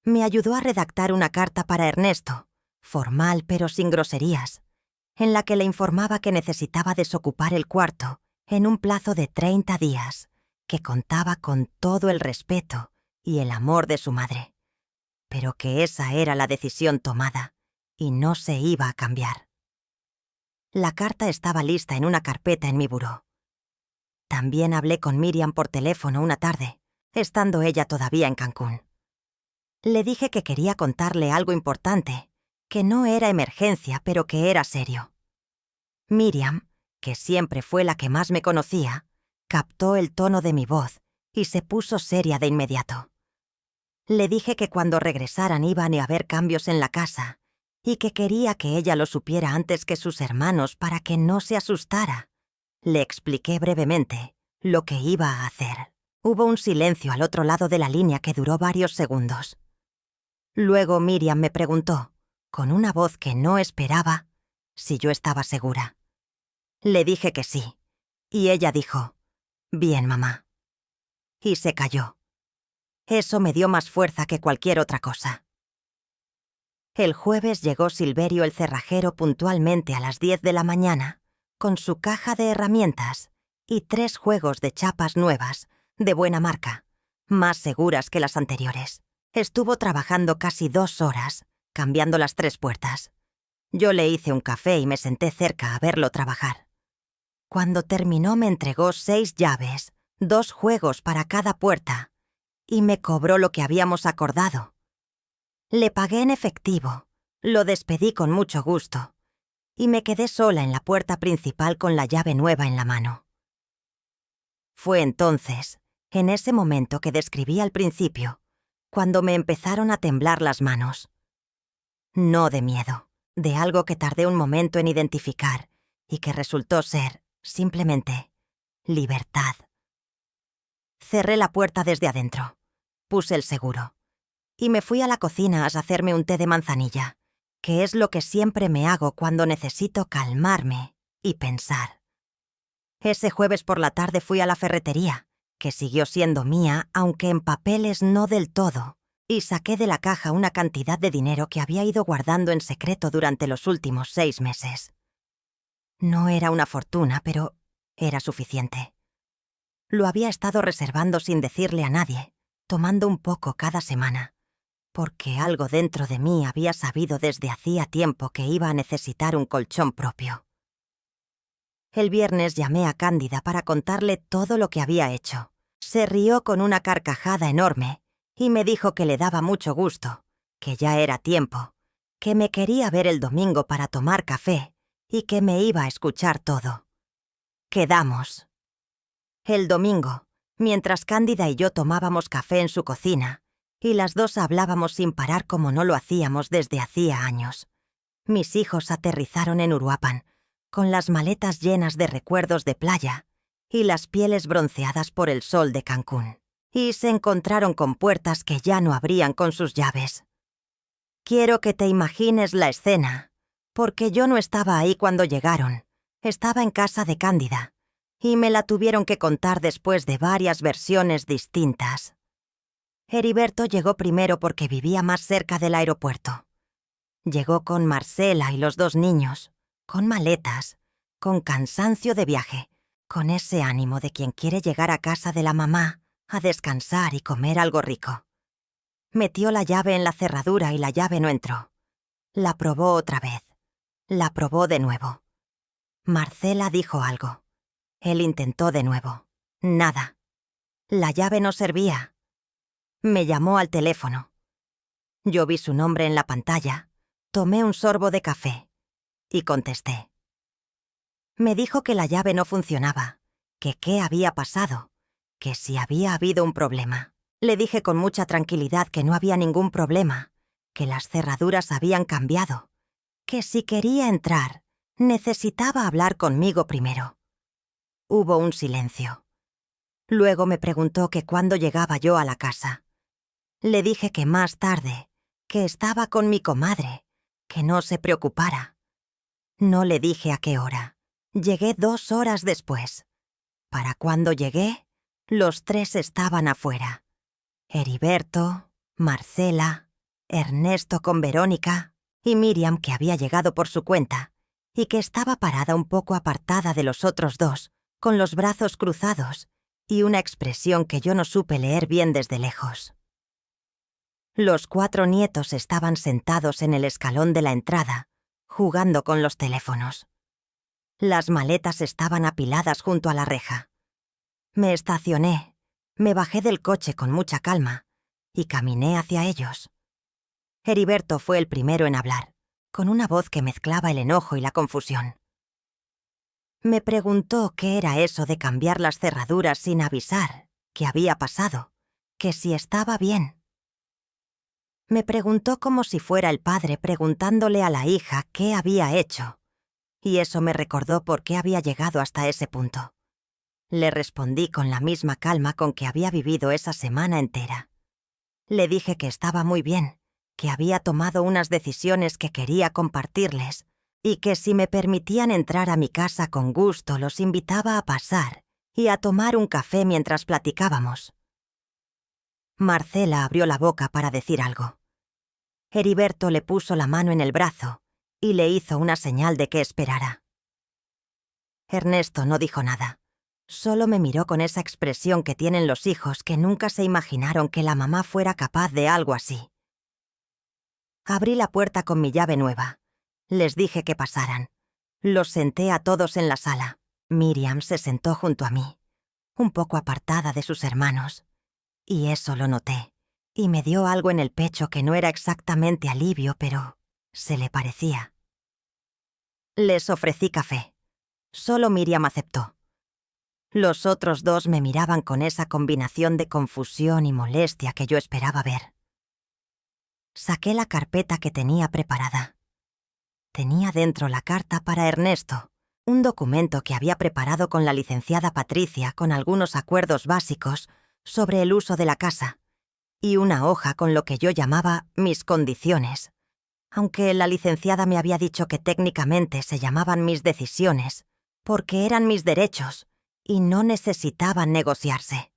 Me ayudó a redactar una carta para Ernesto, formal pero sin groserías, en la que le informaba que necesitaba desocupar el cuarto en un plazo de 30 días, que contaba con todo el respeto y el amor de su madre, pero que esa era la decisión tomada y no se iba a cambiar. La carta estaba lista en una carpeta en mi buró. También hablé con Miriam por teléfono una tarde, estando ella todavía en Cancún. Le dije que quería contarle algo importante, que no era emergencia, pero que era serio. Miriam, que siempre fue la que más me conocía, captó el tono de mi voz y se puso seria de inmediato. Le dije que cuando regresaran iban a haber cambios en la casa y que quería que ella lo supiera antes que sus hermanos para que no se asustara. Le expliqué brevemente lo que iba a hacer. Hubo un silencio al otro lado de la línea que duró varios segundos. Luego Miriam me preguntó, con una voz que no esperaba, si yo estaba segura. Le dije que sí, y ella dijo, «Bien, mamá». Y se calló. Eso me dio más fuerza que cualquier otra cosa. El jueves llegó Silverio el cerrajero puntualmente a las 10 de la mañana, con su caja de herramientas y 3 juegos de chapas nuevas, de buena marca, más seguras que las anteriores. Estuvo trabajando casi 2 horas, cambiando las 3 puertas. Yo le hice un café y me senté cerca a verlo trabajar. Cuando terminó me entregó 6 llaves, 2 juegos para cada puerta, y me cobró lo que habíamos acordado. Le pagué en efectivo, lo despedí con mucho gusto, y me quedé sola en la puerta principal con la llave nueva en la mano. Fue entonces, en ese momento que describí al principio, cuando me empezaron a temblar las manos. No de miedo, de algo que tardé un momento en identificar y que resultó ser, simplemente, libertad. Cerré la puerta desde adentro, puse el seguro y me fui a la cocina a hacerme un té de manzanilla, que es lo que siempre me hago cuando necesito calmarme y pensar. Ese jueves por la tarde fui a la ferretería, que siguió siendo mía, aunque en papeles no del todo, y saqué de la caja una cantidad de dinero que había ido guardando en secreto durante los últimos 6 meses. No era una fortuna, pero era suficiente. Lo había estado reservando sin decirle a nadie, tomando un poco cada semana, porque algo dentro de mí había sabido desde hacía tiempo que iba a necesitar un colchón propio. El viernes llamé a Cándida para contarle todo lo que había hecho. Se rió con una carcajada enorme y me dijo que le daba mucho gusto, que ya era tiempo, que me quería ver el domingo para tomar café y que me iba a escuchar todo. Quedamos. El domingo, mientras Cándida y yo tomábamos café en su cocina, y las 2 hablábamos sin parar como no lo hacíamos desde hacía años, mis hijos aterrizaron en Uruapan, con las maletas llenas de recuerdos de playa y las pieles bronceadas por el sol de Cancún, y se encontraron con puertas que ya no abrían con sus llaves. Quiero que te imagines la escena, porque yo no estaba ahí cuando llegaron. Estaba en casa de Cándida, y me la tuvieron que contar después de varias versiones distintas. Heriberto llegó primero porque vivía más cerca del aeropuerto. Llegó con Marcela y los 2 niños, con maletas, con cansancio de viaje, con ese ánimo de quien quiere llegar a casa de la mamá a descansar y comer algo rico. Metió la llave en la cerradura y la llave no entró. La probó otra vez. La probó de nuevo. Marcela dijo algo. Él intentó de nuevo. Nada. La llave no servía. Me llamó al teléfono. Yo vi su nombre en la pantalla, tomé un sorbo de café y contesté. Me dijo que la llave no funcionaba, que qué había pasado, que si había habido un problema. Le dije con mucha tranquilidad que no había ningún problema, que las cerraduras habían cambiado, que si quería entrar, necesitaba hablar conmigo primero. Hubo un silencio. Luego me preguntó que cuándo llegaba yo a la casa. Le dije que más tarde, que estaba con mi comadre, que no se preocupara. No le dije a qué hora. Llegué 2 horas después. Para cuando llegué, los 3 estaban afuera. Heriberto, Marcela, Ernesto con Verónica y Miriam, que había llegado por su cuenta y que estaba parada un poco apartada de los otros 2, con los brazos cruzados y una expresión que yo no supe leer bien desde lejos. Los 4 nietos estaban sentados en el escalón de la entrada, jugando con los teléfonos. Las maletas estaban apiladas junto a la reja. Me estacioné, me bajé del coche con mucha calma y caminé hacia ellos. Heriberto fue el primero en hablar, con una voz que mezclaba el enojo y la confusión. Me preguntó qué era eso de cambiar las cerraduras sin avisar, qué había pasado, que si estaba bien. Me preguntó como si fuera el padre preguntándole a la hija qué había hecho, y eso me recordó por qué había llegado hasta ese punto. Le respondí con la misma calma con que había vivido esa semana entera. Le dije que estaba muy bien, que había tomado unas decisiones que quería compartirles, y que si me permitían entrar a mi casa con gusto los invitaba a pasar y a tomar un café mientras platicábamos. Marcela abrió la boca para decir algo. Heriberto le puso la mano en el brazo y le hizo una señal de que esperara. Ernesto no dijo nada. Solo me miró con esa expresión que tienen los hijos que nunca se imaginaron que la mamá fuera capaz de algo así. Abrí la puerta con mi llave nueva. Les dije que pasaran. Los senté a todos en la sala. Miriam se sentó junto a mí, un poco apartada de sus hermanos. Y eso lo noté, y me dio algo en el pecho que no era exactamente alivio, pero se le parecía. Les ofrecí café. Solo Miriam aceptó. Los otros 2 me miraban con esa combinación de confusión y molestia que yo esperaba ver. Saqué la carpeta que tenía preparada. Tenía dentro la carta para Ernesto, un documento que había preparado con la licenciada Patricia con algunos acuerdos básicos sobre el uso de la casa, y una hoja con lo que yo llamaba mis condiciones, aunque la licenciada me había dicho que técnicamente se llamaban mis decisiones, porque eran mis derechos y no necesitaban negociarse.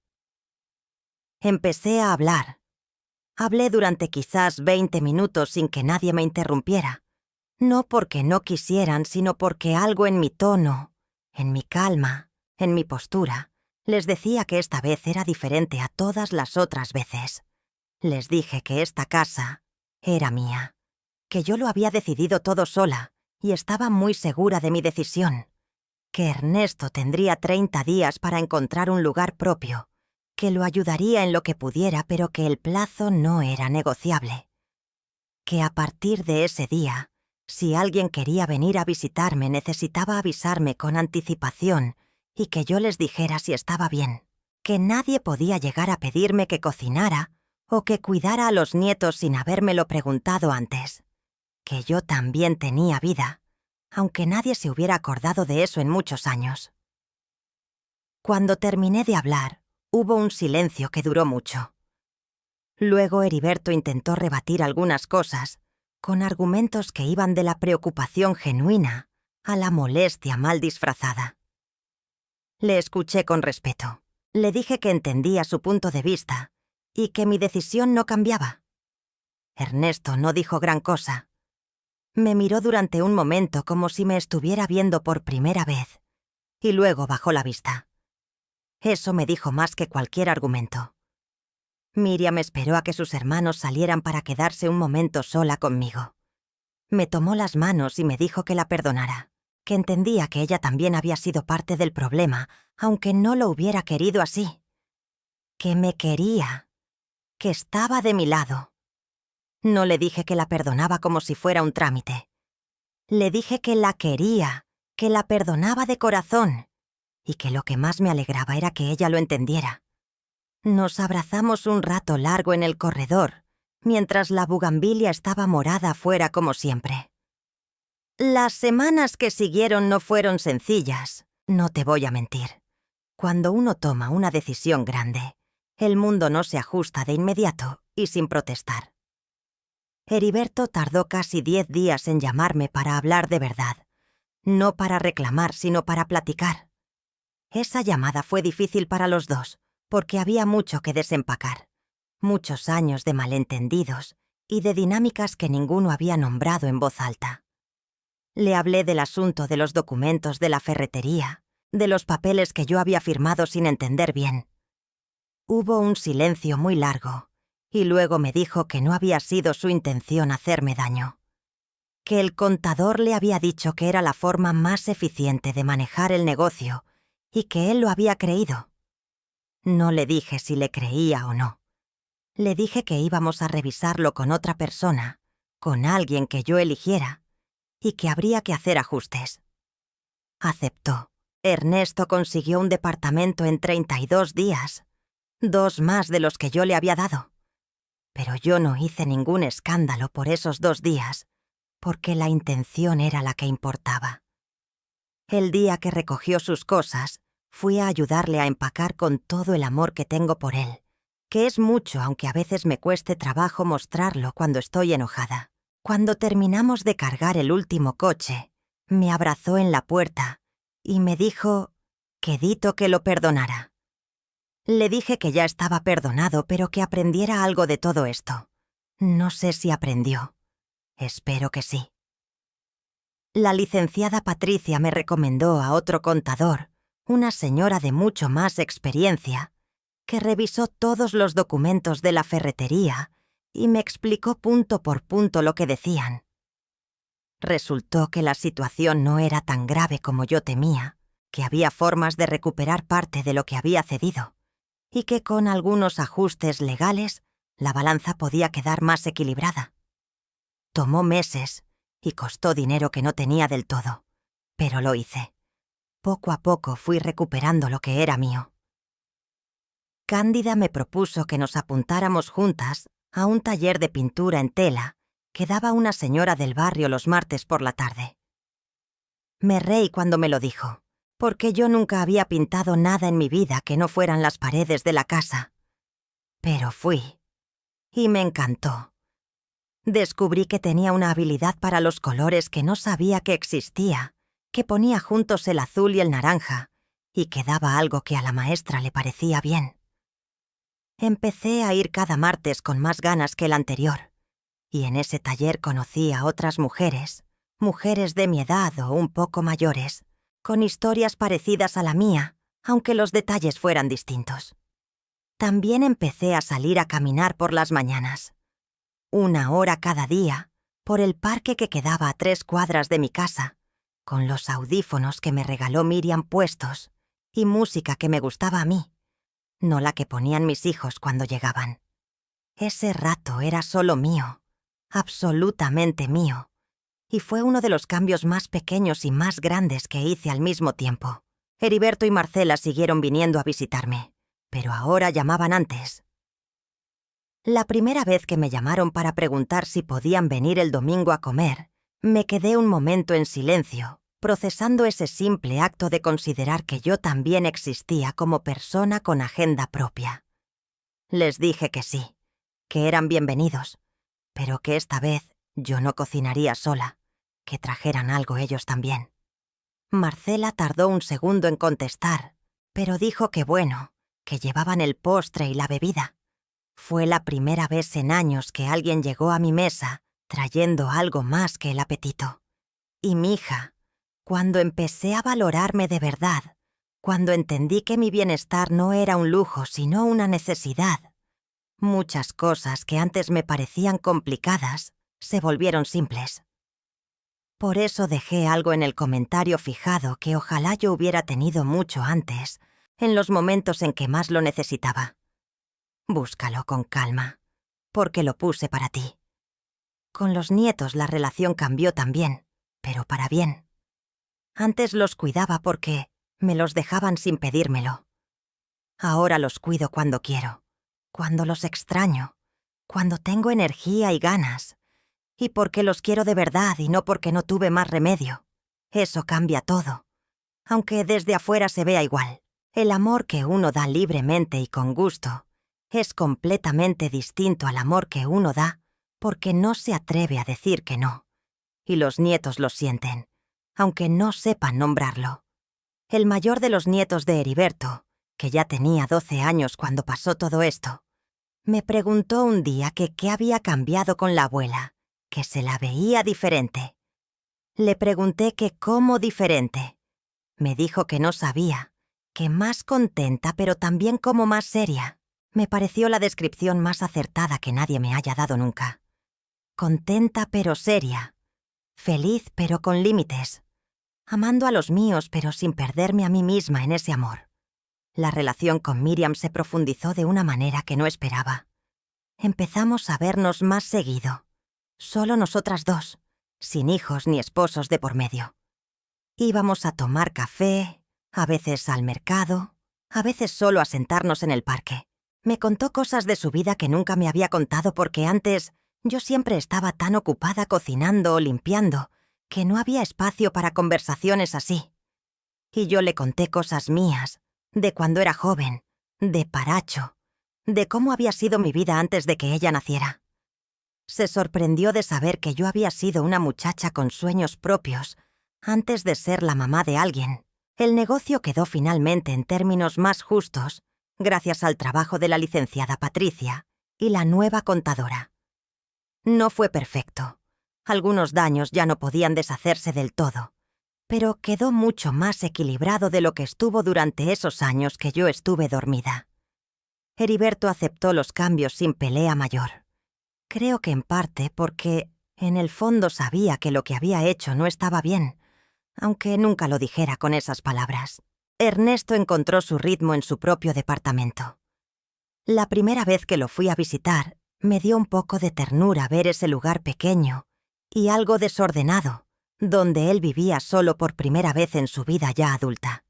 Empecé a hablar. Hablé durante quizás 20 minutos sin que nadie me interrumpiera, no porque no quisieran, sino porque algo en mi tono, en mi calma, en mi postura, les decía que esta vez era diferente a todas las otras veces. Les dije que esta casa era mía, que yo lo había decidido todo sola y estaba muy segura de mi decisión, que Ernesto tendría 30 días para encontrar un lugar propio, que lo ayudaría en lo que pudiera, pero que el plazo no era negociable, que a partir de ese día, si alguien quería venir a visitarme necesitaba avisarme con anticipación y que yo les dijera si estaba bien, que nadie podía llegar a pedirme que cocinara o que cuidara a los nietos sin habérmelo preguntado antes, que yo también tenía vida, aunque nadie se hubiera acordado de eso en muchos años. Cuando terminé de hablar, hubo un silencio que duró mucho. Luego Heriberto intentó rebatir algunas cosas, con argumentos que iban de la preocupación genuina a la molestia mal disfrazada. Le escuché con respeto. Le dije que entendía su punto de vista y que mi decisión no cambiaba. Ernesto no dijo gran cosa. Me miró durante un momento como si me estuviera viendo por primera vez, y luego bajó la vista. Eso me dijo más que cualquier argumento. Miriam esperó a que sus hermanos salieran para quedarse un momento sola conmigo. Me tomó las manos y me dijo que la perdonara, que entendía que ella también había sido parte del problema, aunque no lo hubiera querido así. Que me quería, que estaba de mi lado. No le dije que la perdonaba como si fuera un trámite. Le dije que la quería, que la perdonaba de corazón, y que lo que más me alegraba era que ella lo entendiera. Nos abrazamos un rato largo en el corredor, mientras la bugambilia estaba morada afuera como siempre. Las semanas que siguieron no fueron sencillas, no te voy a mentir. Cuando uno toma una decisión grande, el mundo no se ajusta de inmediato y sin protestar. Heriberto tardó casi 10 días en llamarme para hablar de verdad, no para reclamar, sino para platicar. Esa llamada fue difícil para los dos, porque había mucho que desempacar, muchos años de malentendidos y de dinámicas que ninguno había nombrado en voz alta. Le hablé del asunto de los documentos de la ferretería, de los papeles que yo había firmado sin entender bien. Hubo un silencio muy largo, y luego me dijo que no había sido su intención hacerme daño, que el contador le había dicho que era la forma más eficiente de manejar el negocio y que él lo había creído. No le dije si le creía o no. Le dije que íbamos a revisarlo con otra persona, con alguien que yo eligiera, y que habría que hacer ajustes. Aceptó. Ernesto consiguió un departamento en 32 días, 2 más de los que yo le había dado. Pero yo no hice ningún escándalo por esos 2 días, porque la intención era la que importaba. El día que recogió sus cosas, fui a ayudarle a empacar con todo el amor que tengo por él, que es mucho, aunque a veces me cueste trabajo mostrarlo cuando estoy enojada. Cuando terminamos de cargar el último coche, me abrazó en la puerta y me dijo, quedito que lo perdonara. Le dije que ya estaba perdonado, pero que aprendiera algo de todo esto. No sé si aprendió. Espero que sí. La licenciada Patricia me recomendó a otro contador, una señora de mucho más experiencia, que revisó todos los documentos de la ferretería y me explicó punto por punto lo que decían. Resultó que la situación no era tan grave como yo temía, que había formas de recuperar parte de lo que había cedido, y que con algunos ajustes legales la balanza podía quedar más equilibrada. Tomó meses y costó dinero que no tenía del todo, pero lo hice. Poco a poco fui recuperando lo que era mío. Cándida me propuso que nos apuntáramos juntas a un taller de pintura en tela que daba una señora del barrio los martes por la tarde. Me reí cuando me lo dijo, porque yo nunca había pintado nada en mi vida que no fueran las paredes de la casa. Pero fui, y me encantó. Descubrí que tenía una habilidad para los colores que no sabía que existía, que ponía juntos el azul y el naranja, y que daba algo que a la maestra le parecía bien. Empecé a ir cada martes con más ganas que el anterior, y en ese taller conocí a otras mujeres, mujeres de mi edad o un poco mayores, con historias parecidas a la mía, aunque los detalles fueran distintos. También empecé a salir a caminar por las mañanas. 1 hora cada día, por el parque que quedaba a 3 cuadras de mi casa, con los audífonos que me regaló Miriam puestos y música que me gustaba a mí, no la que ponían mis hijos cuando llegaban. Ese rato era solo mío, absolutamente mío, y fue uno de los cambios más pequeños y más grandes que hice al mismo tiempo. Heriberto y Marcela siguieron viniendo a visitarme, pero ahora llamaban antes. La primera vez que me llamaron para preguntar si podían venir el domingo a comer, me quedé un momento en silencio procesando ese simple acto de considerar que yo también existía como persona con agenda propia. Les dije que sí, que eran bienvenidos, pero que esta vez yo no cocinaría sola, que trajeran algo ellos también. Marcela tardó un segundo en contestar, pero dijo que bueno, que llevaban el postre y la bebida. Fue la primera vez en años que alguien llegó a mi mesa trayendo algo más que el apetito. Y mi hija, cuando empecé a valorarme de verdad, cuando entendí que mi bienestar no era un lujo sino una necesidad, muchas cosas que antes me parecían complicadas se volvieron simples. Por eso dejé algo en el comentario fijado que ojalá yo hubiera tenido mucho antes, en los momentos en que más lo necesitaba. Búscalo con calma, porque lo puse para ti. Con los nietos la relación cambió también, pero para bien. Antes los cuidaba porque me los dejaban sin pedírmelo. Ahora los cuido cuando quiero, cuando los extraño, cuando tengo energía y ganas, y porque los quiero de verdad y no porque no tuve más remedio. Eso cambia todo. Aunque desde afuera se vea igual, el amor que uno da libremente y con gusto es completamente distinto al amor que uno da porque no se atreve a decir que no. Y los nietos lo sienten, aunque no sepan nombrarlo. El mayor de los nietos de Heriberto, que ya tenía 12 años cuando pasó todo esto, me preguntó un día que qué había cambiado con la abuela, que se la veía diferente. Le pregunté que cómo diferente. Me dijo que no sabía, que más contenta pero también como más seria. Me pareció la descripción más acertada que nadie me haya dado nunca. Contenta pero seria. Feliz pero con límites. Amando a los míos pero sin perderme a mí misma en ese amor. La relación con Miriam se profundizó de una manera que no esperaba. Empezamos a vernos más seguido. Solo nosotras dos, sin hijos ni esposos de por medio. Íbamos a tomar café, a veces al mercado, a veces solo a sentarnos en el parque. Me contó cosas de su vida que nunca me había contado porque antes yo siempre estaba tan ocupada cocinando o limpiando que no había espacio para conversaciones así. Y yo le conté cosas mías, de cuando era joven, de Paracho, de cómo había sido mi vida antes de que ella naciera. Se sorprendió de saber que yo había sido una muchacha con sueños propios antes de ser la mamá de alguien. El negocio quedó finalmente en términos más justos gracias al trabajo de la licenciada Patricia y la nueva contadora. No fue perfecto. Algunos daños ya no podían deshacerse del todo, pero quedó mucho más equilibrado de lo que estuvo durante esos años que yo estuve dormida. Heriberto aceptó los cambios sin pelea mayor. Creo que en parte porque en el fondo sabía que lo que había hecho no estaba bien, aunque nunca lo dijera con esas palabras. Ernesto encontró su ritmo en su propio departamento. La primera vez que lo fui a visitar, me dio un poco de ternura ver ese lugar pequeño y algo desordenado, donde él vivía solo por primera vez en su vida ya adulta.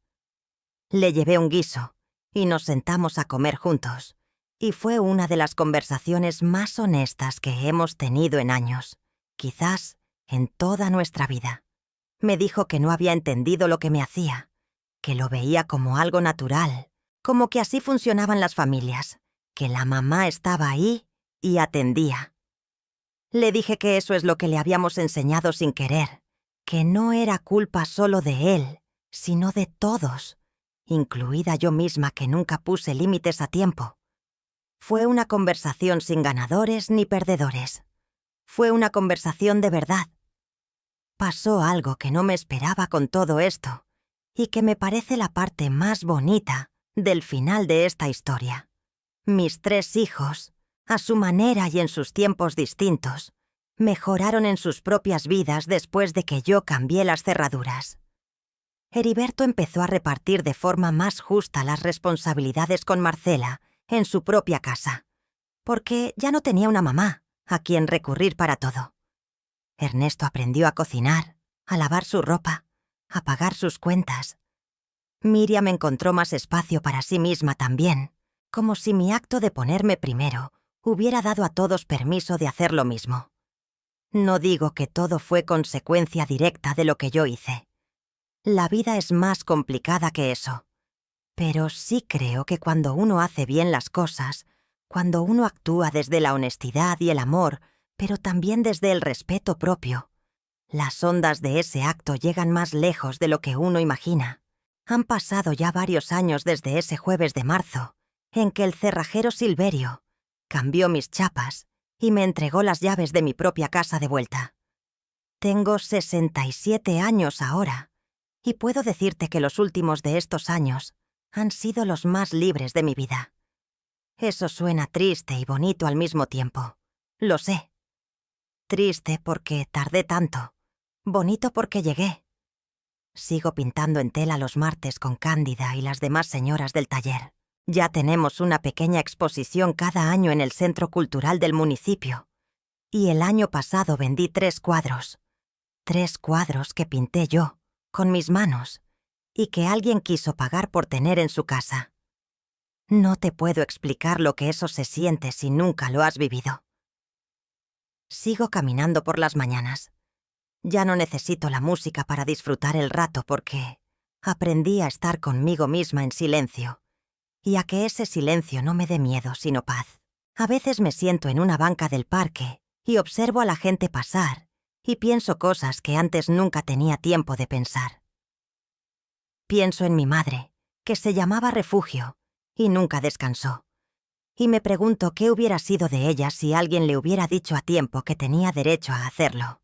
Le llevé un guiso y nos sentamos a comer juntos, y fue una de las conversaciones más honestas que hemos tenido en años, quizás en toda nuestra vida. Me dijo que no había entendido lo que me hacía, que lo veía como algo natural, como que así funcionaban las familias, que la mamá estaba ahí y atendía. Le dije que eso es lo que le habíamos enseñado sin querer, que no era culpa solo de él, sino de todos, incluida yo misma que nunca puse límites a tiempo. Fue una conversación sin ganadores ni perdedores. Fue una conversación de verdad. Pasó algo que no me esperaba con todo esto, y que me parece la parte más bonita del final de esta historia. Mis 3 hijos, a su manera y en sus tiempos distintos, mejoraron en sus propias vidas después de que yo cambié las cerraduras. Heriberto empezó a repartir de forma más justa las responsabilidades con Marcela en su propia casa, porque ya no tenía una mamá a quien recurrir para todo. Ernesto aprendió a cocinar, a lavar su ropa, a pagar sus cuentas. Miriam encontró más espacio para sí misma también, como si mi acto de ponerme primero hubiera dado a todos permiso de hacer lo mismo. No digo que todo fue consecuencia directa de lo que yo hice. La vida es más complicada que eso. Pero sí creo que cuando uno hace bien las cosas, cuando uno actúa desde la honestidad y el amor, pero también desde el respeto propio, las ondas de ese acto llegan más lejos de lo que uno imagina. Han pasado ya varios años desde ese jueves de marzo, en que el cerrajero Silverio cambió mis chapas y me entregó las llaves de mi propia casa de vuelta. Tengo 67 años ahora, y puedo decirte que los últimos de estos años han sido los más libres de mi vida. Eso suena triste y bonito al mismo tiempo. Lo sé. Triste porque tardé tanto. Bonito porque llegué. Sigo pintando en tela los martes con Cándida y las demás señoras del taller. Ya tenemos una pequeña exposición cada año en el Centro Cultural del municipio. Y el año pasado vendí 3 cuadros. 3 cuadros que pinté yo, con mis manos, y que alguien quiso pagar por tener en su casa. No te puedo explicar lo que eso se siente si nunca lo has vivido. Sigo caminando por las mañanas. Ya no necesito la música para disfrutar el rato porque aprendí a estar conmigo misma en silencio, y a que ese silencio no me dé miedo sino paz. A veces me siento en una banca del parque y observo a la gente pasar y pienso cosas que antes nunca tenía tiempo de pensar. Pienso en mi madre, que se llamaba Refugio, y nunca descansó. Y me pregunto qué hubiera sido de ella si alguien le hubiera dicho a tiempo que tenía derecho a hacerlo.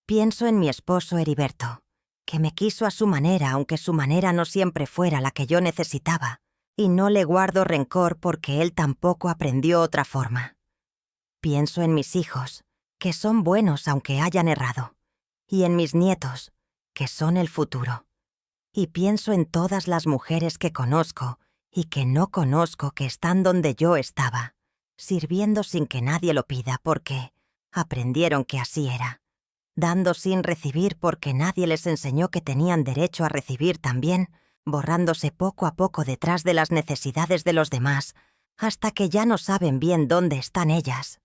Pienso en mi esposo Heriberto, que me quiso a su manera, aunque su manera no siempre fuera la que yo necesitaba, y no le guardo rencor porque él tampoco aprendió otra forma. Pienso en mis hijos, que son buenos aunque hayan errado, y en mis nietos, que son el futuro. Y pienso en todas las mujeres que conozco y que no conozco que están donde yo estaba, sirviendo sin que nadie lo pida porque aprendieron que así era, dando sin recibir porque nadie les enseñó que tenían derecho a recibir también, borrándose poco a poco detrás de las necesidades de los demás, hasta que ya no saben bien dónde están ellas.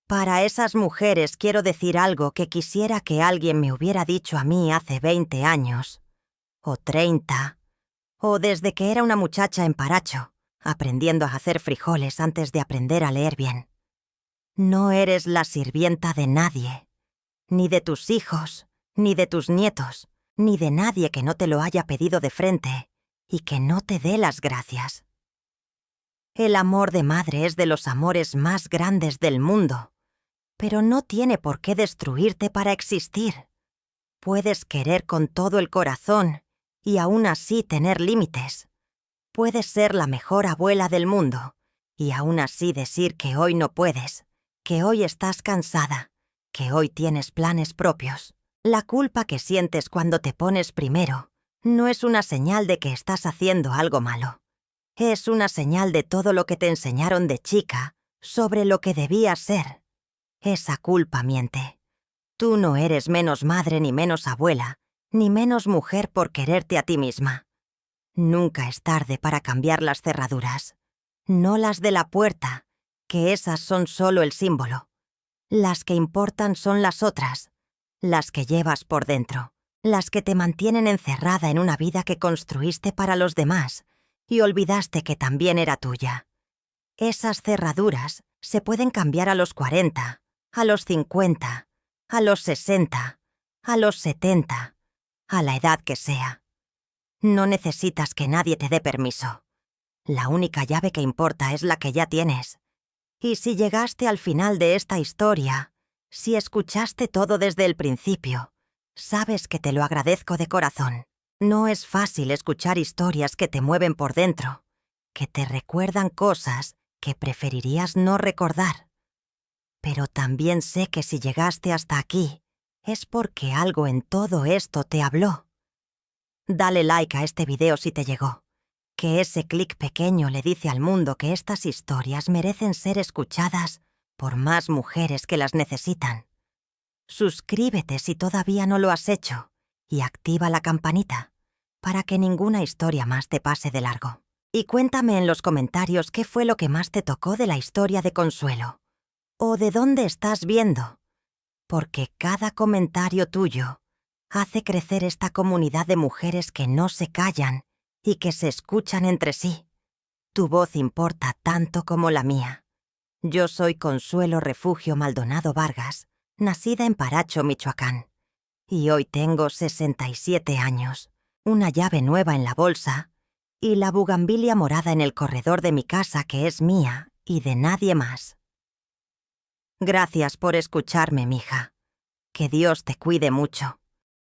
Para esas mujeres quiero decir algo que quisiera que alguien me hubiera dicho a mí hace 20 años, o 30, o desde que era una muchacha en Paracho, aprendiendo a hacer frijoles antes de aprender a leer bien. No eres la sirvienta de nadie, ni de tus hijos, ni de tus nietos, ni de nadie que no te lo haya pedido de frente y que no te dé las gracias. El amor de madre es de los amores más grandes del mundo, pero no tiene por qué destruirte para existir. Puedes querer con todo el corazón y aún así tener límites. Puedes ser la mejor abuela del mundo y aún así decir que hoy no puedes, que hoy estás cansada, que hoy tienes planes propios. La culpa que sientes cuando te pones primero no es una señal de que estás haciendo algo malo. Es una señal de todo lo que te enseñaron de chica sobre lo que debías ser. Esa culpa miente. Tú no eres menos madre ni menos abuela, ni menos mujer por quererte a ti misma. Nunca es tarde para cambiar las cerraduras. No las de la puerta, que esas son solo el símbolo. Las que importan son las otras, las que llevas por dentro, las que te mantienen encerrada en una vida que construiste para los demás y olvidaste que también era tuya. Esas cerraduras se pueden cambiar a los 40, a los 50, a los 60, a los 70, a la edad que sea. No necesitas que nadie te dé permiso. La única llave que importa es la que ya tienes. Y si llegaste al final de esta historia, si escuchaste todo desde el principio, sabes que te lo agradezco de corazón. No es fácil escuchar historias que te mueven por dentro, que te recuerdan cosas que preferirías no recordar. Pero también sé que si llegaste hasta aquí, es porque algo en todo esto te habló. Dale like a este video si te llegó. Que ese clic pequeño le dice al mundo que estas historias merecen ser escuchadas por más mujeres que las necesitan. Suscríbete si todavía no lo has hecho y activa la campanita para que ninguna historia más te pase de largo. Y cuéntame en los comentarios qué fue lo que más te tocó de la historia de Consuelo o de dónde estás viendo, porque cada comentario tuyo Hace crecer esta comunidad de mujeres que no se callan y que se escuchan entre sí. Tu voz importa tanto como la mía. Yo soy Consuelo Refugio Maldonado Vargas, nacida en Paracho, Michoacán. Y hoy tengo 67 años, una llave nueva en la bolsa y la bugambilia morada en el corredor de mi casa que es mía y de nadie más. Gracias por escucharme, mija. Que Dios te cuide mucho.